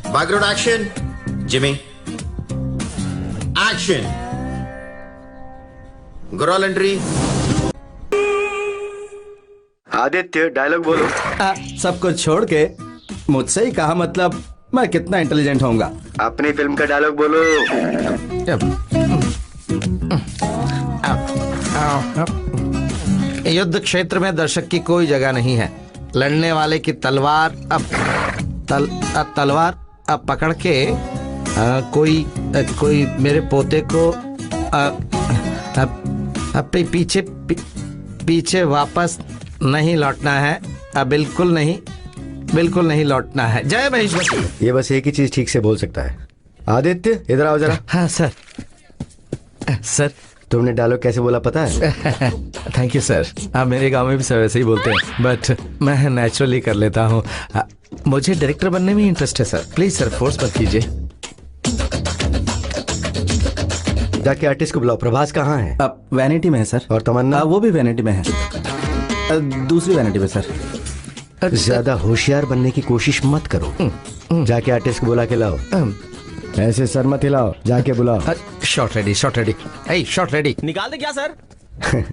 Background action. Jimmy action. गुराल entry. Aditya dialogue बोलो। सब कुछ छोड़ के मुझसे ही कहा, मतलब मैं कितना इंटेलिजेंट होऊंगा। अपनी फिल्म का डायलॉग बोलो। युद्ध क्षेत्र में दर्शक की कोई जगह नहीं है। लड़ने वाले की तलवार अब पकड़ के कोई मेरे पोते को पीछे वापस नहीं लौटना है। बिल्कुल नहीं लौटना है। जय महेश्वरी। ये बस एक ही चीज ठीक से बोल सकता है। आदित्य इधर आओ जरा। हाँ सर तुमने डायलॉग कैसे बोला पता है? Thank you sir. आप मेरे गांव में भी सब ऐसे ही बोलते हैं, बट मैं नेचुरली कर लेता हूँ। मुझे डायरेक्टर बनने में इंटरेस्ट है सर। प्लीज सर फोर्स मत कीजिए। जाके आर्टिस्ट को बुलाओ। प्रभास कहाँ है? अब वैनिटी में है सर। और तमन्ना? वो भी वैनिटी में है। दूसरी वैनिटी में सर। ज्यादा होशियार बनने की कोशिश मत करो। जाके आर्टिस्ट को बुला के लाओ। ऐसे सर मत हिलाओ, जाके बुलाओ। Shot ready. Shot ready. निकाल दे क्या सर?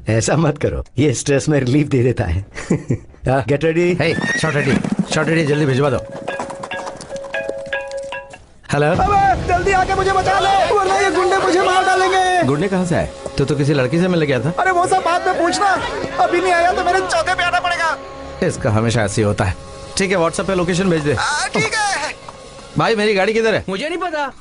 ऐसा मत करो, ये स्ट्रेस में रिलीफ दे देता है। Get ready. शॉट रेडी जल्दी भिजवा दो। हेलो। जल्दी आके मुझे बचा ले, वरना ये गुंडे मुझे मार डालेंगे। गुंडे कहाँ से आए? तो किसी लड़की से मिलने गया था? अरे वो सब बाद में पूछना, अभी नहीं आया तो मेरे चौथे पे आना पड़ेगा। इसका हमेशा ऐसे ही होता है। ठीक है, व्हाट्सएप पे लोकेशन भेज दे। ठीक है। भाई मेरी गाड़ी किधर है? मुझे नहीं पता।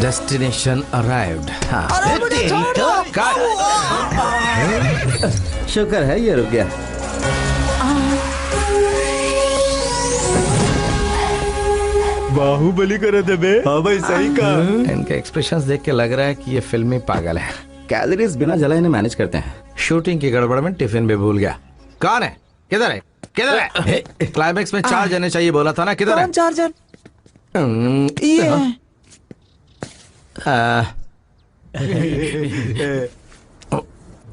Destination arrived. शुक्र है ये रुक गया। बाहुबली कर दे बे। हाँ भाई सही कहा। इनके एक्सप्रेशंस देख के लग रहा है कि ये फिल्मी पागल है। कैलोरीज बिना जलाए इन्हें मैनेज करते हैं। शूटिंग की गड़बड़ में टिफिन भी भूल गया। कौन है? किधर है? क्लाइमेक्स में 4 जने चाहिए बोला था ना, किधर है? 4 जन।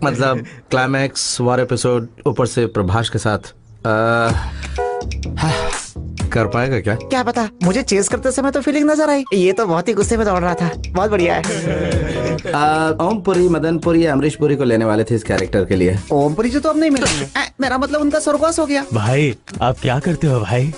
मतलब क्लाइमेक्स वार एपिसोड ऊपर से प्रभास के साथ कर पाएगा क्या पता। मुझे चेस करते समय तो फीलिंग नजर आई। ये तो बहुत ही गुस्से में दौड़ रहा था। बहुत बढ़िया है। ओमपुरी, मदनपुरी, अमरीशपुरी को लेने वाले थे इस कैरेक्टर के लिए। ओमपुरी जी तो अब नहीं मिले। मेरा मतलब उनका स्वर्गवास हो गया। भाई आप क्या करते हो भाई?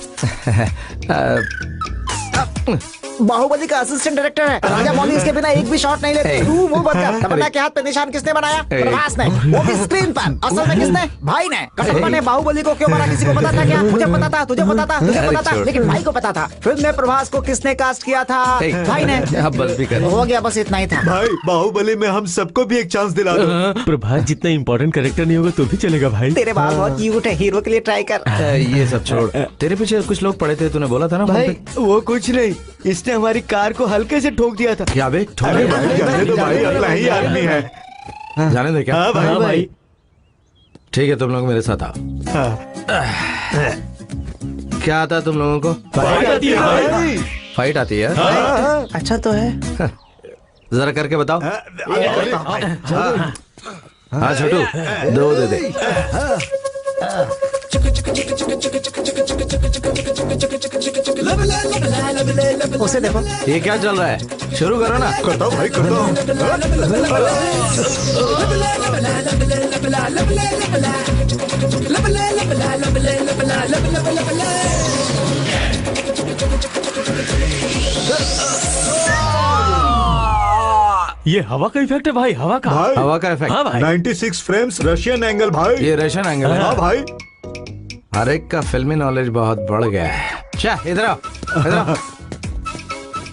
बाहुबली का असिस्टेंट डायरेक्टर है राजा मौली। इसके बिना एक भी शॉट नहीं लेते। तू वो बता, तमन्ना के हाथ पे निशान किसने बनाया? प्रभास ने, वो भी स्क्रीन पर। असल में किसने? भाई ने। कटप्पा ने बाहुबली को क्यों मारा? किसी को पता था क्या? मुझे पता था, तुझे पता था, तुझे पता था, लेकिन भाई को पता था। फिल्म में प्रभास को किसने कास्ट किया था? भाई ने। बस भी कर। हो गया, बस इतना ही था। भाई बाहुबली में हम सबको भी एक चांस दिला दो। प्रभास जितना इम्पोर्टेंट कैरेक्टर नहीं होगा तो भी चलेगा भाई। तेरे बाल बहुत क्यूट है, हीरो के लिए ट्राई कर। ये सब छोड़, तेरे पीछे कुछ लोग पड़े थे, तूने बोला था ना। भाई वो कुछ नहीं, इसने हमारी कार को हल्के से ठोक दिया था। क्या बे? अरे जाने दो भाई, अपना ही आदमी है। जाने दे क्या? हाँ भाई। ठीक है, तुम लोग मेरे साथ आओ। क्या आता है तुम लोगों को? फाइट आती है। अच्छा तो है। जरा करके बताओ। हाँ छोटू, 2 दे दे। उसे देखो। ये क्या चल रहा है? शुरू करो ना। करता हूँ भाई, करता हूँ। ये हवा का इफेक्ट है भाई, हवा का। भाई हवा का इफेक्ट। हाँ भाई। 96 फ्रेम्स रशियन एंगल भाई। ये रशियन एंगल है। हाँ भाई। हर एक का फिल्मी नॉलेज बहुत बढ़ गया है। क्या इधर आओ, इधर आओ।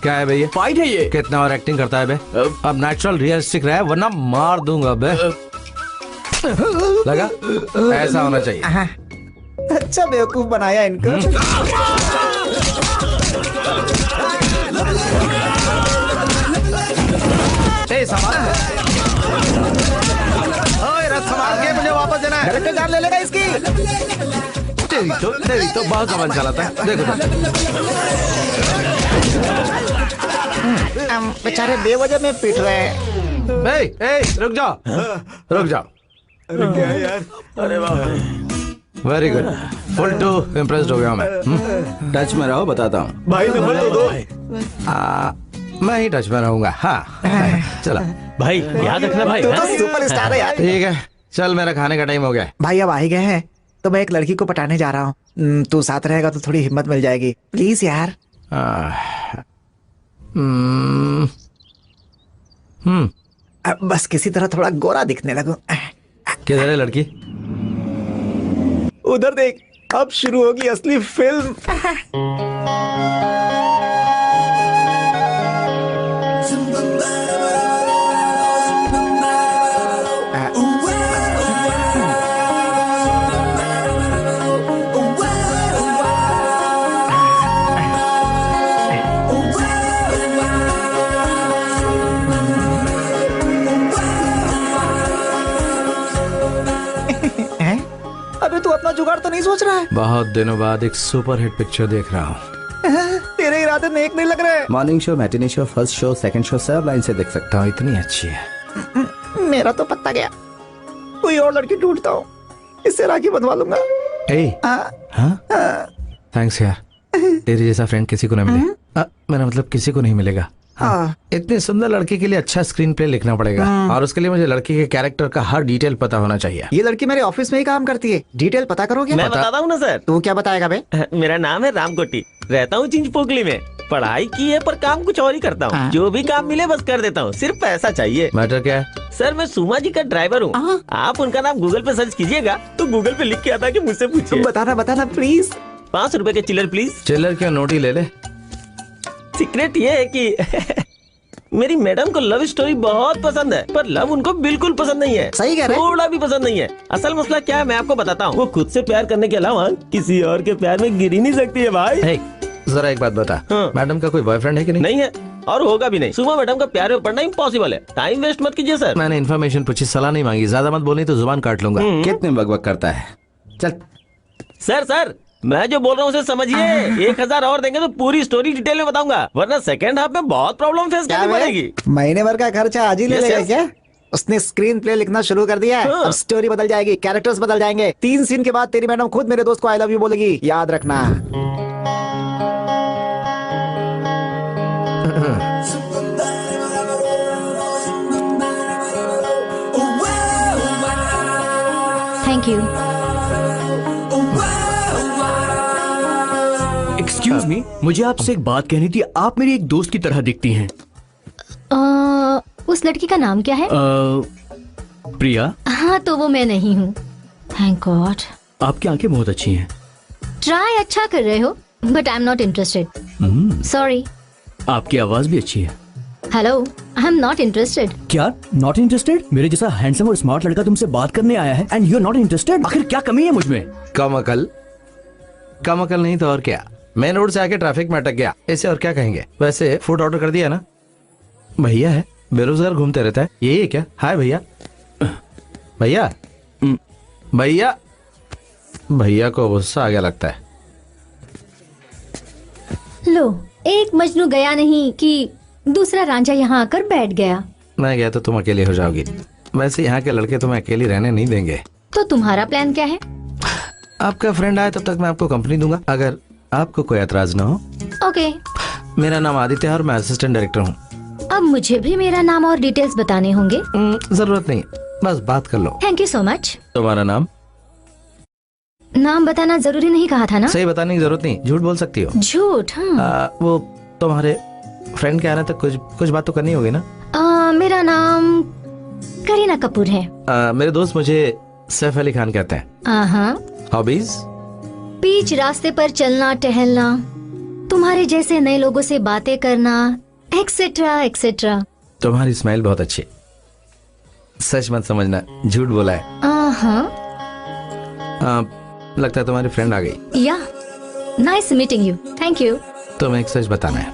क्या है भैया? फाइट है ये। कितना और एक्टिंग करता है बे? अब नेचुरल रियलिस्टिक रहे वरना मार दूंगा बे। लगा? ऐसा होना चाहिए। अच्छा बेवकूफ बनाया इनको। संभाल के मुझे वापस देना है। डायरेक्टर जान ले लेगा इसकी। तेरी तो बहुत कमल चलाता है। देखो बेचारे बेवजह में पीट रहे हैं। ए, रुक जाओ, रुक जाओ। अरे क्या है यार? अरे वाह। Very good, full to impressed हो गया मैं। टच में रहो, बताता हूँ। भाई नंबर तो दो। मैं ही टच में रहूंगा। हाँ चलो भाई याद रखना भाई। तू तो सुपरस्टार है यार। ठीक है, चल मेरा खाने का टाइम हो गया। भाई अब आ ही गए हैं तो मैं एक लड़की को पटाने जा रहा हूँ। तू साथ रहेगा तो थोड़ी हिम्मत मिल जाएगी, प्लीज यार। बस किसी तरह थोड़ा गोरा दिखने लगूं। किधर है लड़की? उधर देख, अब शुरू होगी असली फिल्म। अबे तू अपना जुगाड़ तो नहीं सोच रहा है? बहुत दिनों बाद एक सुपर हिट पिक्चर देख रहा हूँ। तेरे इरादे नेक नहीं लग रहे। Morning show, matinee show, first show, second show सब लाइन से देख सकता हूँ। इतनी अच्छी है। मेरा तो पत्ता गया। कोई और लड़की ढूंढता हूँ, इससे राखी बंधवा लूंगा। थैंक्स यार, तेरे जैसा फ्रेंड किसी को नहीं मिले। मेरा मतलब किसी को नहीं मिलेगा। इतनी सुंदर लड़की के लिए अच्छा स्क्रीन प्ले लिखना पड़ेगा और उसके लिए मुझे लड़की के कैरेक्टर का हर डिटेल पता होना चाहिए। ये लड़की मेरे ऑफिस में ही काम करती है, डिटेल पता करोगे? मैं बताता हूँ ना सर। तू क्या बताएगा बे? मेरा नाम है रामकोटी, रहता हूँ चिंचपोकली में। पढ़ाई की है पर काम कुछ और ही करता हूँ। जो भी काम मिले बस कर देता हूँ, सिर्फ पैसा चाहिए। मैटर क्या है? सर मैं सुमा जी का ड्राइवर हूँ। आप उनका नाम गूगल पे सर्च कीजिएगा तो गूगल पे लिख के आता है कि मुझसे पूछिए। बताना प्लीज। 5 रुपए के चिल्लर प्लीज। चिल्लर क्या, नोट ही ले ले। सीक्रेट ये है कि मेरी मैडम को लव स्टोरी बहुत पसंद है, पर लव उनको बिल्कुल पसंद नहीं है। सही कह रहे हैं। थोड़ा भी पसंद नहीं है। असल मसला क्या है मैं आपको बताता हूँ। वो खुद से प्यार करने के अलावा किसी और के प्यार में गिर ही नहीं सकती है भाई। hey, जरा एक बात बता, हाँ। मैडम का कोई बॉयफ्रेंड है कि नहीं? नहीं है और होगा भी नहीं। सुबह मैडम का प्यार में पड़ना इम्पॉसिबल है। टाइम वेस्ट मत कीजिए सर। मैंने इन्फॉर्मेशन पूछी, सलाह नहीं मांगी। ज्यादा मत बोलनी तो जुबान काट लूंगा। कितने बकबक करता है? चल। सर मैं जो बोल रहा हूँ उसे समझिए। 1000 और देंगे तो पूरी स्टोरी डिटेल में बताऊंगा, वरना सेकंड हाफ में बहुत प्रॉब्लम फेस करनी पड़ेगी। महीने भर का खर्चा आज ही ले Yes, लेगा yes. क्या? उसने स्क्रीन प्ले लिखना शुरू कर दिया है। अब स्टोरी बदल जाएगी, कैरेक्टर्स बदल जाएंगे। 3 सीन के बाद तेरी मैडम खुद मेरे दोस्त को आई लव यू बोलेगी, याद रखना। Thank you. एक्सक्यूज मी, मुझे आपसे एक बात कहनी थी। आप मेरी एक दोस्त की तरह दिखती हैं। उस लड़की का नाम क्या है? प्रिया। हाँ तो वो मैं नहीं हूँ। Thank God. आपकी आंखें बहुत अच्छी हैं। ट्राई अच्छा कर रहे हो, but I am not interested. Sorry. आपकी आवाज भी अच्छी है। Hello, I am not interested. क्या नॉट इंटरेस्टेड? मेरे जैसा हैंडसम और स्मार्ट लड़का तुमसे बात करने आया है and you are not interested? आखिर क्या कमी है मुझ में? कम अकल नहीं तो और क्या। मेन रोड से आके ट्रैफिक में अटक गया, इसे और क्या कहेंगे। वैसे फूड ऑर्डर कर दिया ना? भैया है, बेरोजगार घूमते रहता है, यही है क्या? हाय भैया। भैया भैया भैया को गुस्सा आ गया लगता है। लो, एक मजनू गया नहीं कि दूसरा रांझा यहाँ आकर बैठ गया। मैं गया तो तुम अकेली हो जाओगी। वैसे यहाँ के लड़के तुम्हें अकेली रहने नहीं देंगे। तो तुम्हारा प्लान क्या है? आपका फ्रेंड आए तब तक मैं आपको कंपनी दूंगा, अगर आपको कोई एतराज ना हो। ओके। मेरा नाम आदित्य है और मैं असिस्टेंट डायरेक्टर हूँ। अब मुझे भी मेरा नाम और डिटेल्स बताने होंगे। जरूरत नहीं, बस बात कर लो। Thank you so much. तुम्हारा नाम? नाम बताना जरूरी नहीं कहा था ना? सही बताने की जरूरत नहीं, झूठ बोल सकती हो। झूठ? वो तुम्हारे फ्रेंड के आने तक कुछ बात तो करनी होगी ना? मेरा नाम करीना कपूर है। मेरे दोस्त मुझे सैफ अली खान कहते हैं। हाँ। हॉबीज? बीच रास्ते पर चलना टहलना, तुम्हारे जैसे नए लोगों से बातें करना, एक्सेट्रा एक्सेट्रा। तुम्हारी स्माइल बहुत अच्छी है। सच मत समझना, झूठ बोला है। हाँ। लगता है तुम्हारी फ्रेंड आ गई। या, nice meeting you. Thank you. तुम्हें एक सच बताना है।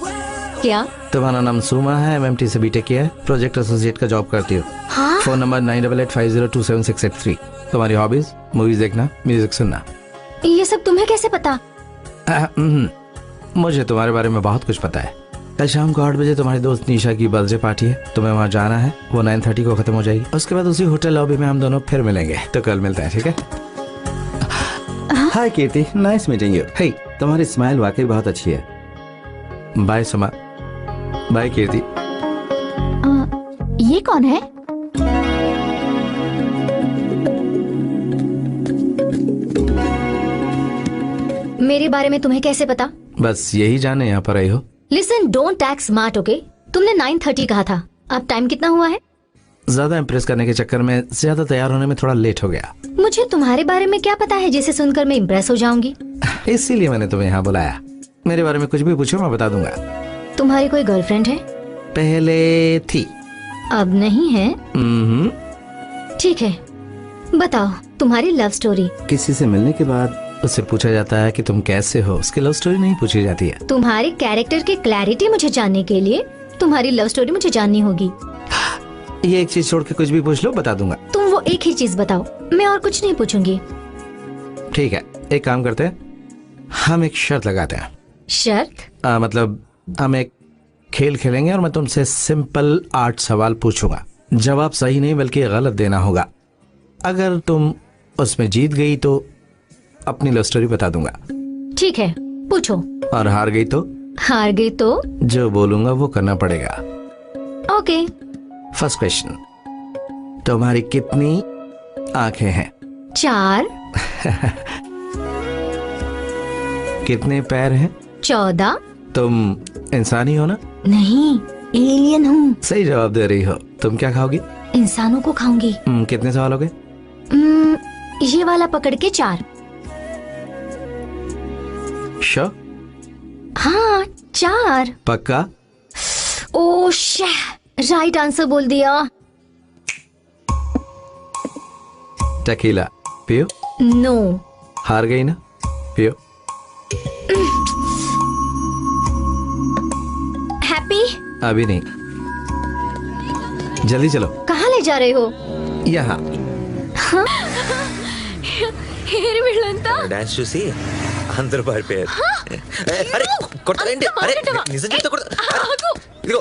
क्या? तुम्हारा नाम सुमा है, MMT से बीटेक किया है, प्रोजेक्ट एसोसिएट का जॉब करती हो। हाँ? Phone number 9885027683। तुम्हारी हॉबीज? मूवीज देखना, म्यूजिक सुनना। ये सब तुम्हें कैसे पता? मुझे तुम्हारे बारे में बहुत कुछ पता है। कल शाम को 8 बजे तुम्हारी दोस्त निशा की बर्थडे पार्टी है, तुम्हें वहाँ जाना है। वो 9:30 को खत्म हो जाएगी। उसके बाद उसी होटल लॉबी में हम दोनों फिर मिलेंगे। तो कल मिलते हैं, ठीक है? हाय कीर्ति, नाइस मीटिंग यू। हे, तुम्हारी स्माइल वाकई बहुत अच्छी है। बाय सुमा। बाय कीर्ति। ये कौन है? मेरे बारे में तुम्हें कैसे पता? बस यही जाने यहाँ पर आई हो। Listen, don't act smart, okay? तुमने 9:30 कहा था, अब टाइम कितना हुआ है? ज्यादा इम्प्रेस करने के चक्कर में ज्यादा तैयार होने में थोड़ा लेट हो गया। मुझे तुम्हारे बारे में क्या पता है जिसे सुनकर मैं इम्प्रेस हो जाऊंगी? इसीलिए मैंने तुम्हें यहाँ बुलाया। मेरे बारे में कुछ भी पूछो, मैं बता दूंगा। तुम्हारी कोई गर्लफ्रेंड है? पहले थी, अब नहीं है। ठीक है, बताओ तुम्हारी लव स्टोरी। किसी से मिलने के बाद उससे पूछा जाता है कि तुम कैसे हो, उसकी लव स्टोरी नहीं पूछी जाती है। तुम्हारे कैरेक्टर की क्लैरिटी मुझे जानने के लिए तुम्हारी लव स्टोरी मुझे जाननी होगी। ये एक चीज छोड़ के कुछ भी पूछ लो, बता दूंगा। तुम वो एक ही चीज बताओ, मैं और कुछ नहीं पूछूंगी। ठीक है, एक काम करते हैं, हम एक शर्त लगाते हैं। शर्त? मतलब हम एक खेल खेलेंगे और मैं तुमसे सिंपल 8 सवाल पूछूंगा। जवाब सही नहीं बल्कि गलत देना होगा। अगर तुम उसमें जीत गई तो अपनी लव स्टोरी बता दूंगा। ठीक है, पूछो। और हार गई तो? हार गई तो जो बोलूंगा वो करना पड़ेगा। ओके। फर्स्ट क्वेश्चन, तुम्हारी कितनी आंखें हैं? 4। कितने पैर हैं? 14। तुम इंसानी हो ना? नहीं, एलियन हूँ। सही जवाब दे रही हो। तुम क्या खाओगी? इंसानों को खाऊंगी। कितने सवाल हो गए? ये वाला पकड़ के 4। श्योर? हाँ, 4। पक्का? ओ शे, राइट आंसर बोल दिया। टकीला पियो? नो। हार गई ना? पियो। हैप्पी? अभी नहीं, जल्दी चलो। कहाँ ले जा रहे हो? यहाँ। డాన్స్ చూసి అందరూ పడిపోయారు. అరే కొట్టండి, అరే నిజం చెప్తా ఇదిగో.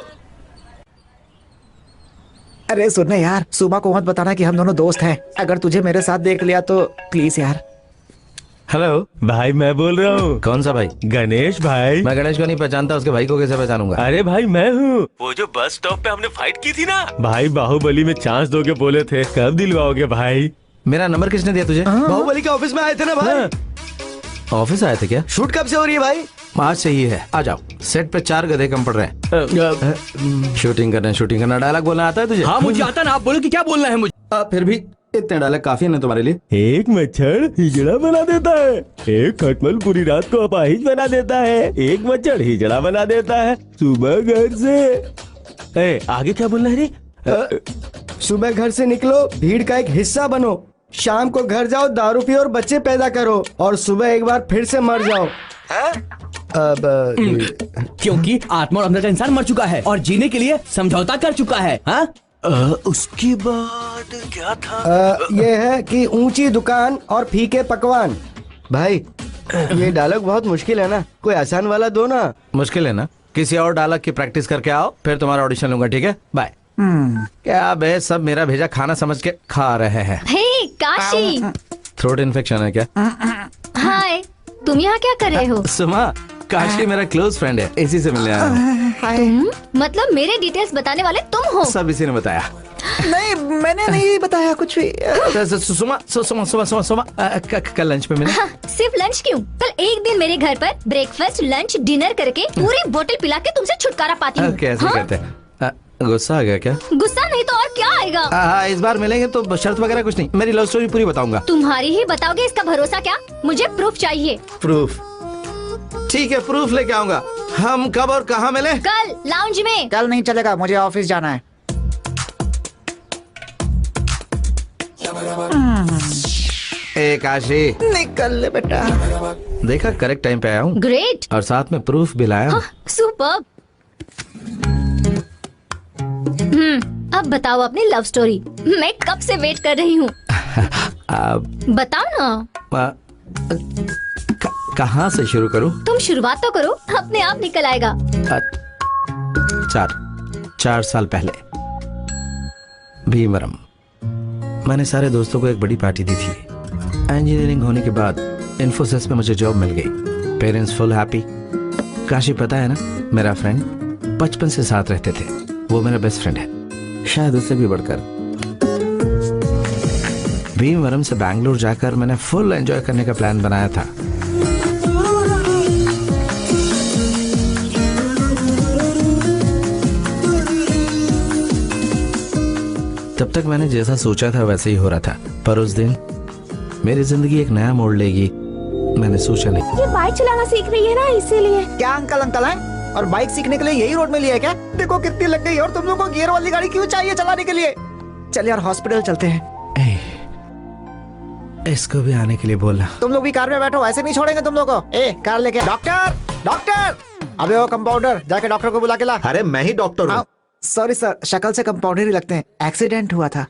अरे सुनना यार, सुमा को मत बताना कि हम दोनों दोस्त हैं। अगर तुझे मेरे साथ देख लिया तो प्लीज यार। हेलो भाई, मैं बोल रहा हूँ। कौन सा भाई? गणेश भाई। मैं गणेश को नहीं पहचानता, उसके भाई को कैसे पहचानूंगा? अरे भाई मैं हूँ, वो जो बस स्टॉप पे हमने फाइट की थी ना। भाई बाहुबली में चांस दोगे बोले थे, कब दिलवाओगे भाई? मेरा नंबर किसने दिया तुझे? बाहुबली के ऑफिस में आए थे ना भाई। ऑफिस आए थे क्या? शूट कब से हो रही है भाई? आज से ही है, आ जाओ। सेट पे 4 गधे कम पड़ रहे हैं। शूटिंग करना, डायलॉग बोलना आता है तुझे? हाँ मुझे आता ना, आप बोलो कि क्या बोलना है मुझे। फिर भी इतने डायलॉग काफी है ना तुम्हारे लिए? एक मच्छर हिजड़ा बना देता है, एक खटमल पूरी रात को अपाहिज बना देता है, एक मच्छर हिजड़ा बना देता है सुबह घर से। आगे क्या बोलना है रे? सुबह घर से निकलो, भीड़ का एक हिस्सा बनो, शाम को घर जाओ, दारू पियो और बच्चे पैदा करो, और सुबह एक बार फिर से मर जाओ। क्योंकि आत्मा और अंदर का इंसान मर चुका है और जीने के लिए समझौता कर चुका है। हाँ? उसके बाद क्या था? ये है कि ऊंची दुकान और फीके पकवान। भाई ये डायलॉग बहुत मुश्किल है ना, कोई आसान वाला दो ना। मुश्किल है ना? किसी और डायलॉग की प्रैक्टिस करके आओ, फिर तुम्हारा ऑडिशन लूंगा, ठीक है? बाय। क्या बे, सब मेरा भेजा खाना समझ के खा रहे हैं। हे काशी। थ्रोट इन्फेक्शन है क्या? हाय, तुम यहाँ क्या कर रहे हो? सुमा, काशी मेरा क्लोज फ्रेंड है, इसी से मिलने आया हूँ। तुम मतलब मेरे डिटेल्स बताने वाले तुम हो? सब इसी ने बताया। नहीं, मैंने नहीं बताया कुछ भी। सुमा, कल लंच पे मिले। हाँ, सिर्फ लंच क्यों, कल एक दिन मेरे घर पर ब्रेकफास्ट लंच डिनर करके पूरी बोतल पिला के तुमसे छुटकारा पाती हूँ। कैसे हाँ? कहते हैं? गुस्सा आ गया क्या? गुस्सा नहीं तो और क्या आएगा? हाँ, इस बार मिलेंगे तो शर्त वगैरह कुछ नहीं, मेरी लव स्टोरी पूरी बताऊंगा। तुम्हारी ही बताओगे, इसका भरोसा क्या? मुझे प्रूफ चाहिए। प्रूफ? ठीक है, प्रूफ लेके आऊंगा। हम कब और कहाँ मिले? कल लाउंज में। कल नहीं चलेगा, मुझे ऑफिस जाना है। काशी निकल ले बेटा। देखा, करेक्ट टाइम पे आया हूँ। ग्रेट। और साथ में प्रूफ भी लाया हूँ। सुपर्ब। अब बताओ अपनी लव स्टोरी, मैं कब से वेट कर रही हूँ। बताओ ना। कहाँ से शुरू करूँ? तुम शुरुआत तो करो, अपने आप निकल आएगा। 4 साल पहले भीमवरम, मैंने सारे दोस्तों को एक बड़ी पार्टी दी थी। इंजीनियरिंग होने के बाद इन्फोसिस में मुझे जॉब मिल गई। Parents full happy. काशी पता है ना, मेरा फ्रेंड बचपन से साथ रहते थे, वो मेरा बेस्ट फ्रेंड है, शायद उससे भी बढ़कर। भीमवरम से बैंगलोर जाकर मैंने फुल एंजॉय करने का प्लान बनाया था। तब तक मैंने जैसा सोचा था वैसे ही हो रहा था, पर उस दिन मेरी जिंदगी एक नया मोड़ लेगी, मैंने सोचा नहीं। ये बाइक चलाना सीख रही है ना, इसीलिए। क्या अंकल है? और बाइक सीखने के लिए यही रोड में लिया है क्या? देखो कितनी लग गई, और तुम लोगों को गियर वाली गाड़ी क्यों चाहिए चलाने के लिए? चल यार, हॉस्पिटल चलते हैं। इसको भी आने के लिए बोलना। तुम लोग भी कार में बैठो, ऐसे नहीं छोड़ेंगे तुम लोगों को। कार लेके। डॉक्टर। अबे वो कंपाउंडर, जाके डॉक्टर को बुला के ला। अरे मैं ही डॉक्टर हूँ। सॉरी सर, शक्ल से कंपाउंडर ही लगते हैं। एक्सीडेंट हुआ था।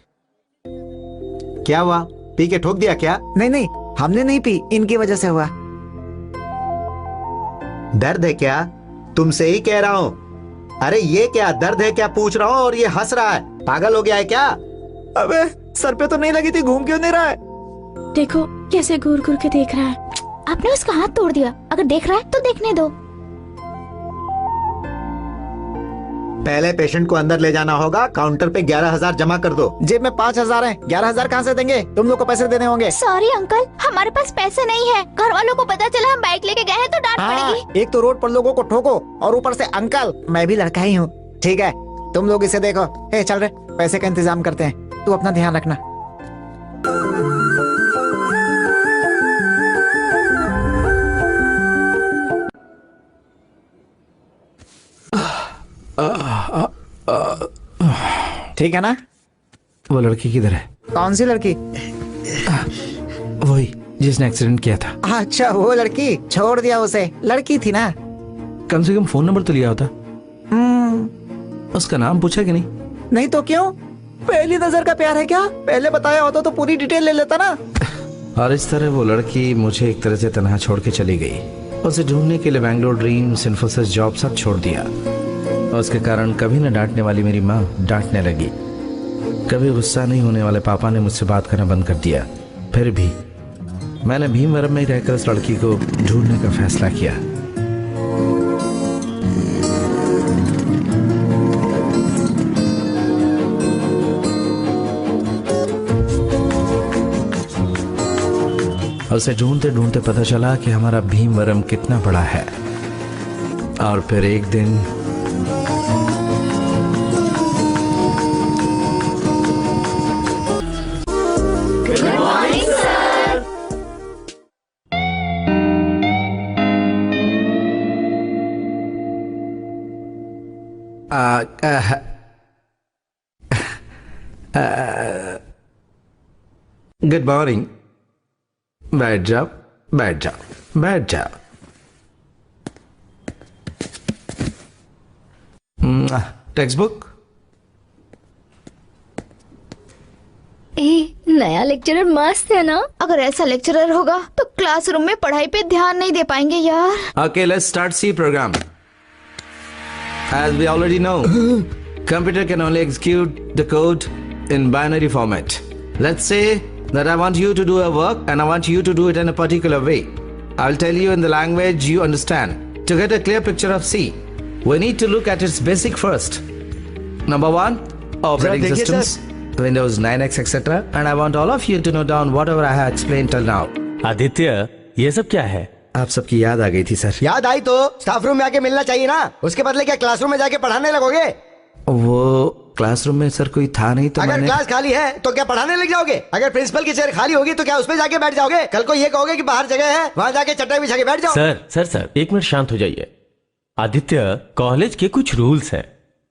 क्या हुआ? पी के ठोक दिया क्या? नहीं, हमने नहीं पी, इनकी वजह से हुआ। दर्द है क्या? तुमसे ही कह रहा हूँ। अरे ये क्या दर्द है क्या पूछ रहा हूँ, और ये हंस रहा है। पागल हो गया है क्या? अबे सर पे तो नहीं लगी थी, घूम क्यों नहीं रहा है? देखो कैसे घूर घूर के देख रहा है। आपने उसका हाथ तोड़ दिया, अगर देख रहा है तो देखने दो। पहले पेशेंट को अंदर ले जाना होगा, काउंटर पे 11,000 जमा कर दो। जेब में 5,000 है, 11,000 कहाँ से देंगे? तुम लोग को पैसे देने होंगे। सॉरी अंकल, हमारे पास पैसे नहीं है। घर वालों को पता चला हम बाइक लेके गए हैं तो डांट पड़ेगी। एक तो रोड पर लोगों को ठोको, और ऊपर से अंकल। मैं भी लड़का ही हूँ, ठीक है? तुम लोग इसे देखो। चल रहे, पैसे का इंतजाम करते हैं, तू अपना ध्यान रखना। ठीक है ना? वो लड़की किधर है? कौन सी लड़की? वही जिसने एक्सीडेंट किया था। अच्छा वो लड़की, छोड़ दिया उसे। लड़की थी ना। कम से कम फोन नंबर तो लिया होता। उसका नाम पूछा कि नहीं? नहीं तो क्यों? पहली नजर का प्यार है क्या? पहले बताया होता तो पूरी डिटेल ले लेता ना। और इस तरह वो लड़की मुझे एक तरह से तन्हा छोड़ के चली गई। उसे ढूंढने के लिए बैंगलोर ड्रीम्स, इन्फोसिस जॉब सब छोड़ दिया। उसके कारण कभी न डांटने वाली मेरी माँ डांटने लगी, कभी गुस्सा नहीं होने वाले पापा ने मुझसे बात करना बंद कर दिया। फिर भी मैंने भीमवरम में रहकर उस लड़की को ढूंढने का फैसला किया। उसे ढूंढते ढूंढते पता चला कि हमारा भीमवरम कितना बड़ा है। और फिर एक दिन गुड मॉर्निंग। बैठ जाओ, बैठ जाओ, बैठ जाओ। Text book. नया लेक्चरर मस्त है ना? अगर ऐसा लेक्चरर होगा तो क्लासरूम में पढ़ाई पे ध्यान नहीं दे पाएंगे यार। Okay, let's start C program. As we already know, computer can only execute the code in binary format. Let's say that I want you to do a work and I want you to do it in a particular way. I'll tell you in the language you understand. To get a clear picture of C, we need to look at its basic first. Number 1, operating systems, Windows 9X, etc. And I want all of you to note down whatever I have explained till now. Aditya, ये सब क्या है? आप सबकी याद आ गई थी sir. याद आई तो स्टाफ रूम में आके मिलना चाहिए ना, उसके बदले क्या क्लासरूम में जाके पढ़ाने लगोगे? वो क्लासरूम में सर कोई था नहीं तो अगर मैंने क्लास खाली है तो क्या पढ़ाने लग जाओगे? अगर प्रिंसिपल की चेयर खाली होगी तो क्या उसमें जाके बैठ जाओगे? कल को ये कहोगे कि बाहर जगह है, वहां जाके चटाई बिछा के बैठ जाओ। सर एक मिनट शांत हो जाइए। आदित्य, कॉलेज के कुछ रूल्स हैं,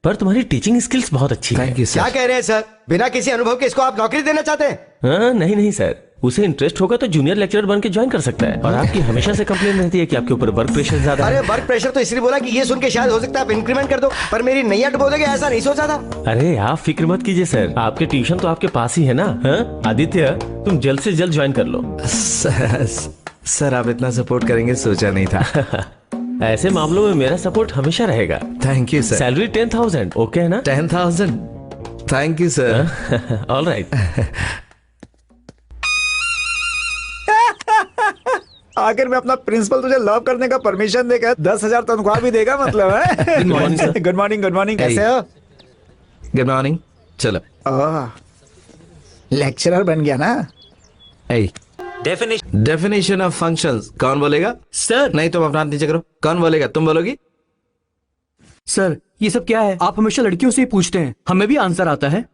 पर तुम्हारी टीचिंग स्किल्स बहुत अच्छी है। थैंक यू क्या सर। कह रहे हैं सर? बिना किसी अनुभव के इसको आप नौकरी देना चाहते हैं? हाँ, नहीं सर, उसे इंटरेस्ट होगा तो जूनियर लेक्चरर बन के ज्वाइन कर सकता है। और आपकी हमेशा से कंप्लेन रहती है कि आपके ऊपर वर्क प्रेशर ज्यादा अरे है। वर्क प्रेशर तो इसलिए बोला कि ये सुन के शायद हो सकता है आप इंक्रीमेंट कर दो, पर मेरी नैया डुबोलोगे ऐसा नहीं सोचा था। अरे आप फिक्र मत कीजिए सर, आपके ट्यूशन तो आपके पास ही है ना। हाँ? आदित्य, तुम जल्द से जल्द ज्वाइन कर लो। सर आप इतना सपोर्ट करेंगे सोचा नहीं था। ऐसे मामलों में मेरा सपोर्ट हमेशा रहेगा। Thank you sir. Salary 10,000 okay है ना? 10,000 thank you sir. All right. आखिर में अपना प्रिंसिपल तुझे लव करने का परमिशन देगा, 10,000 तनख्वाह भी देगा मतलब है। Good morning sir. Good morning, good morning. कैसे हो? Good morning. चलो लेक्चरर बन गया ना? डेफिनेशन ऑफ फंक्शंस कौन बोलेगा? सर। नहीं तुम अपना हाथ नीचे करो। कौन बोलेगा? तुम बोलोगी? सर ये सब क्या है? आप हमेशा लड़कियों से ही पूछते हैं, हमें भी आंसर आता है।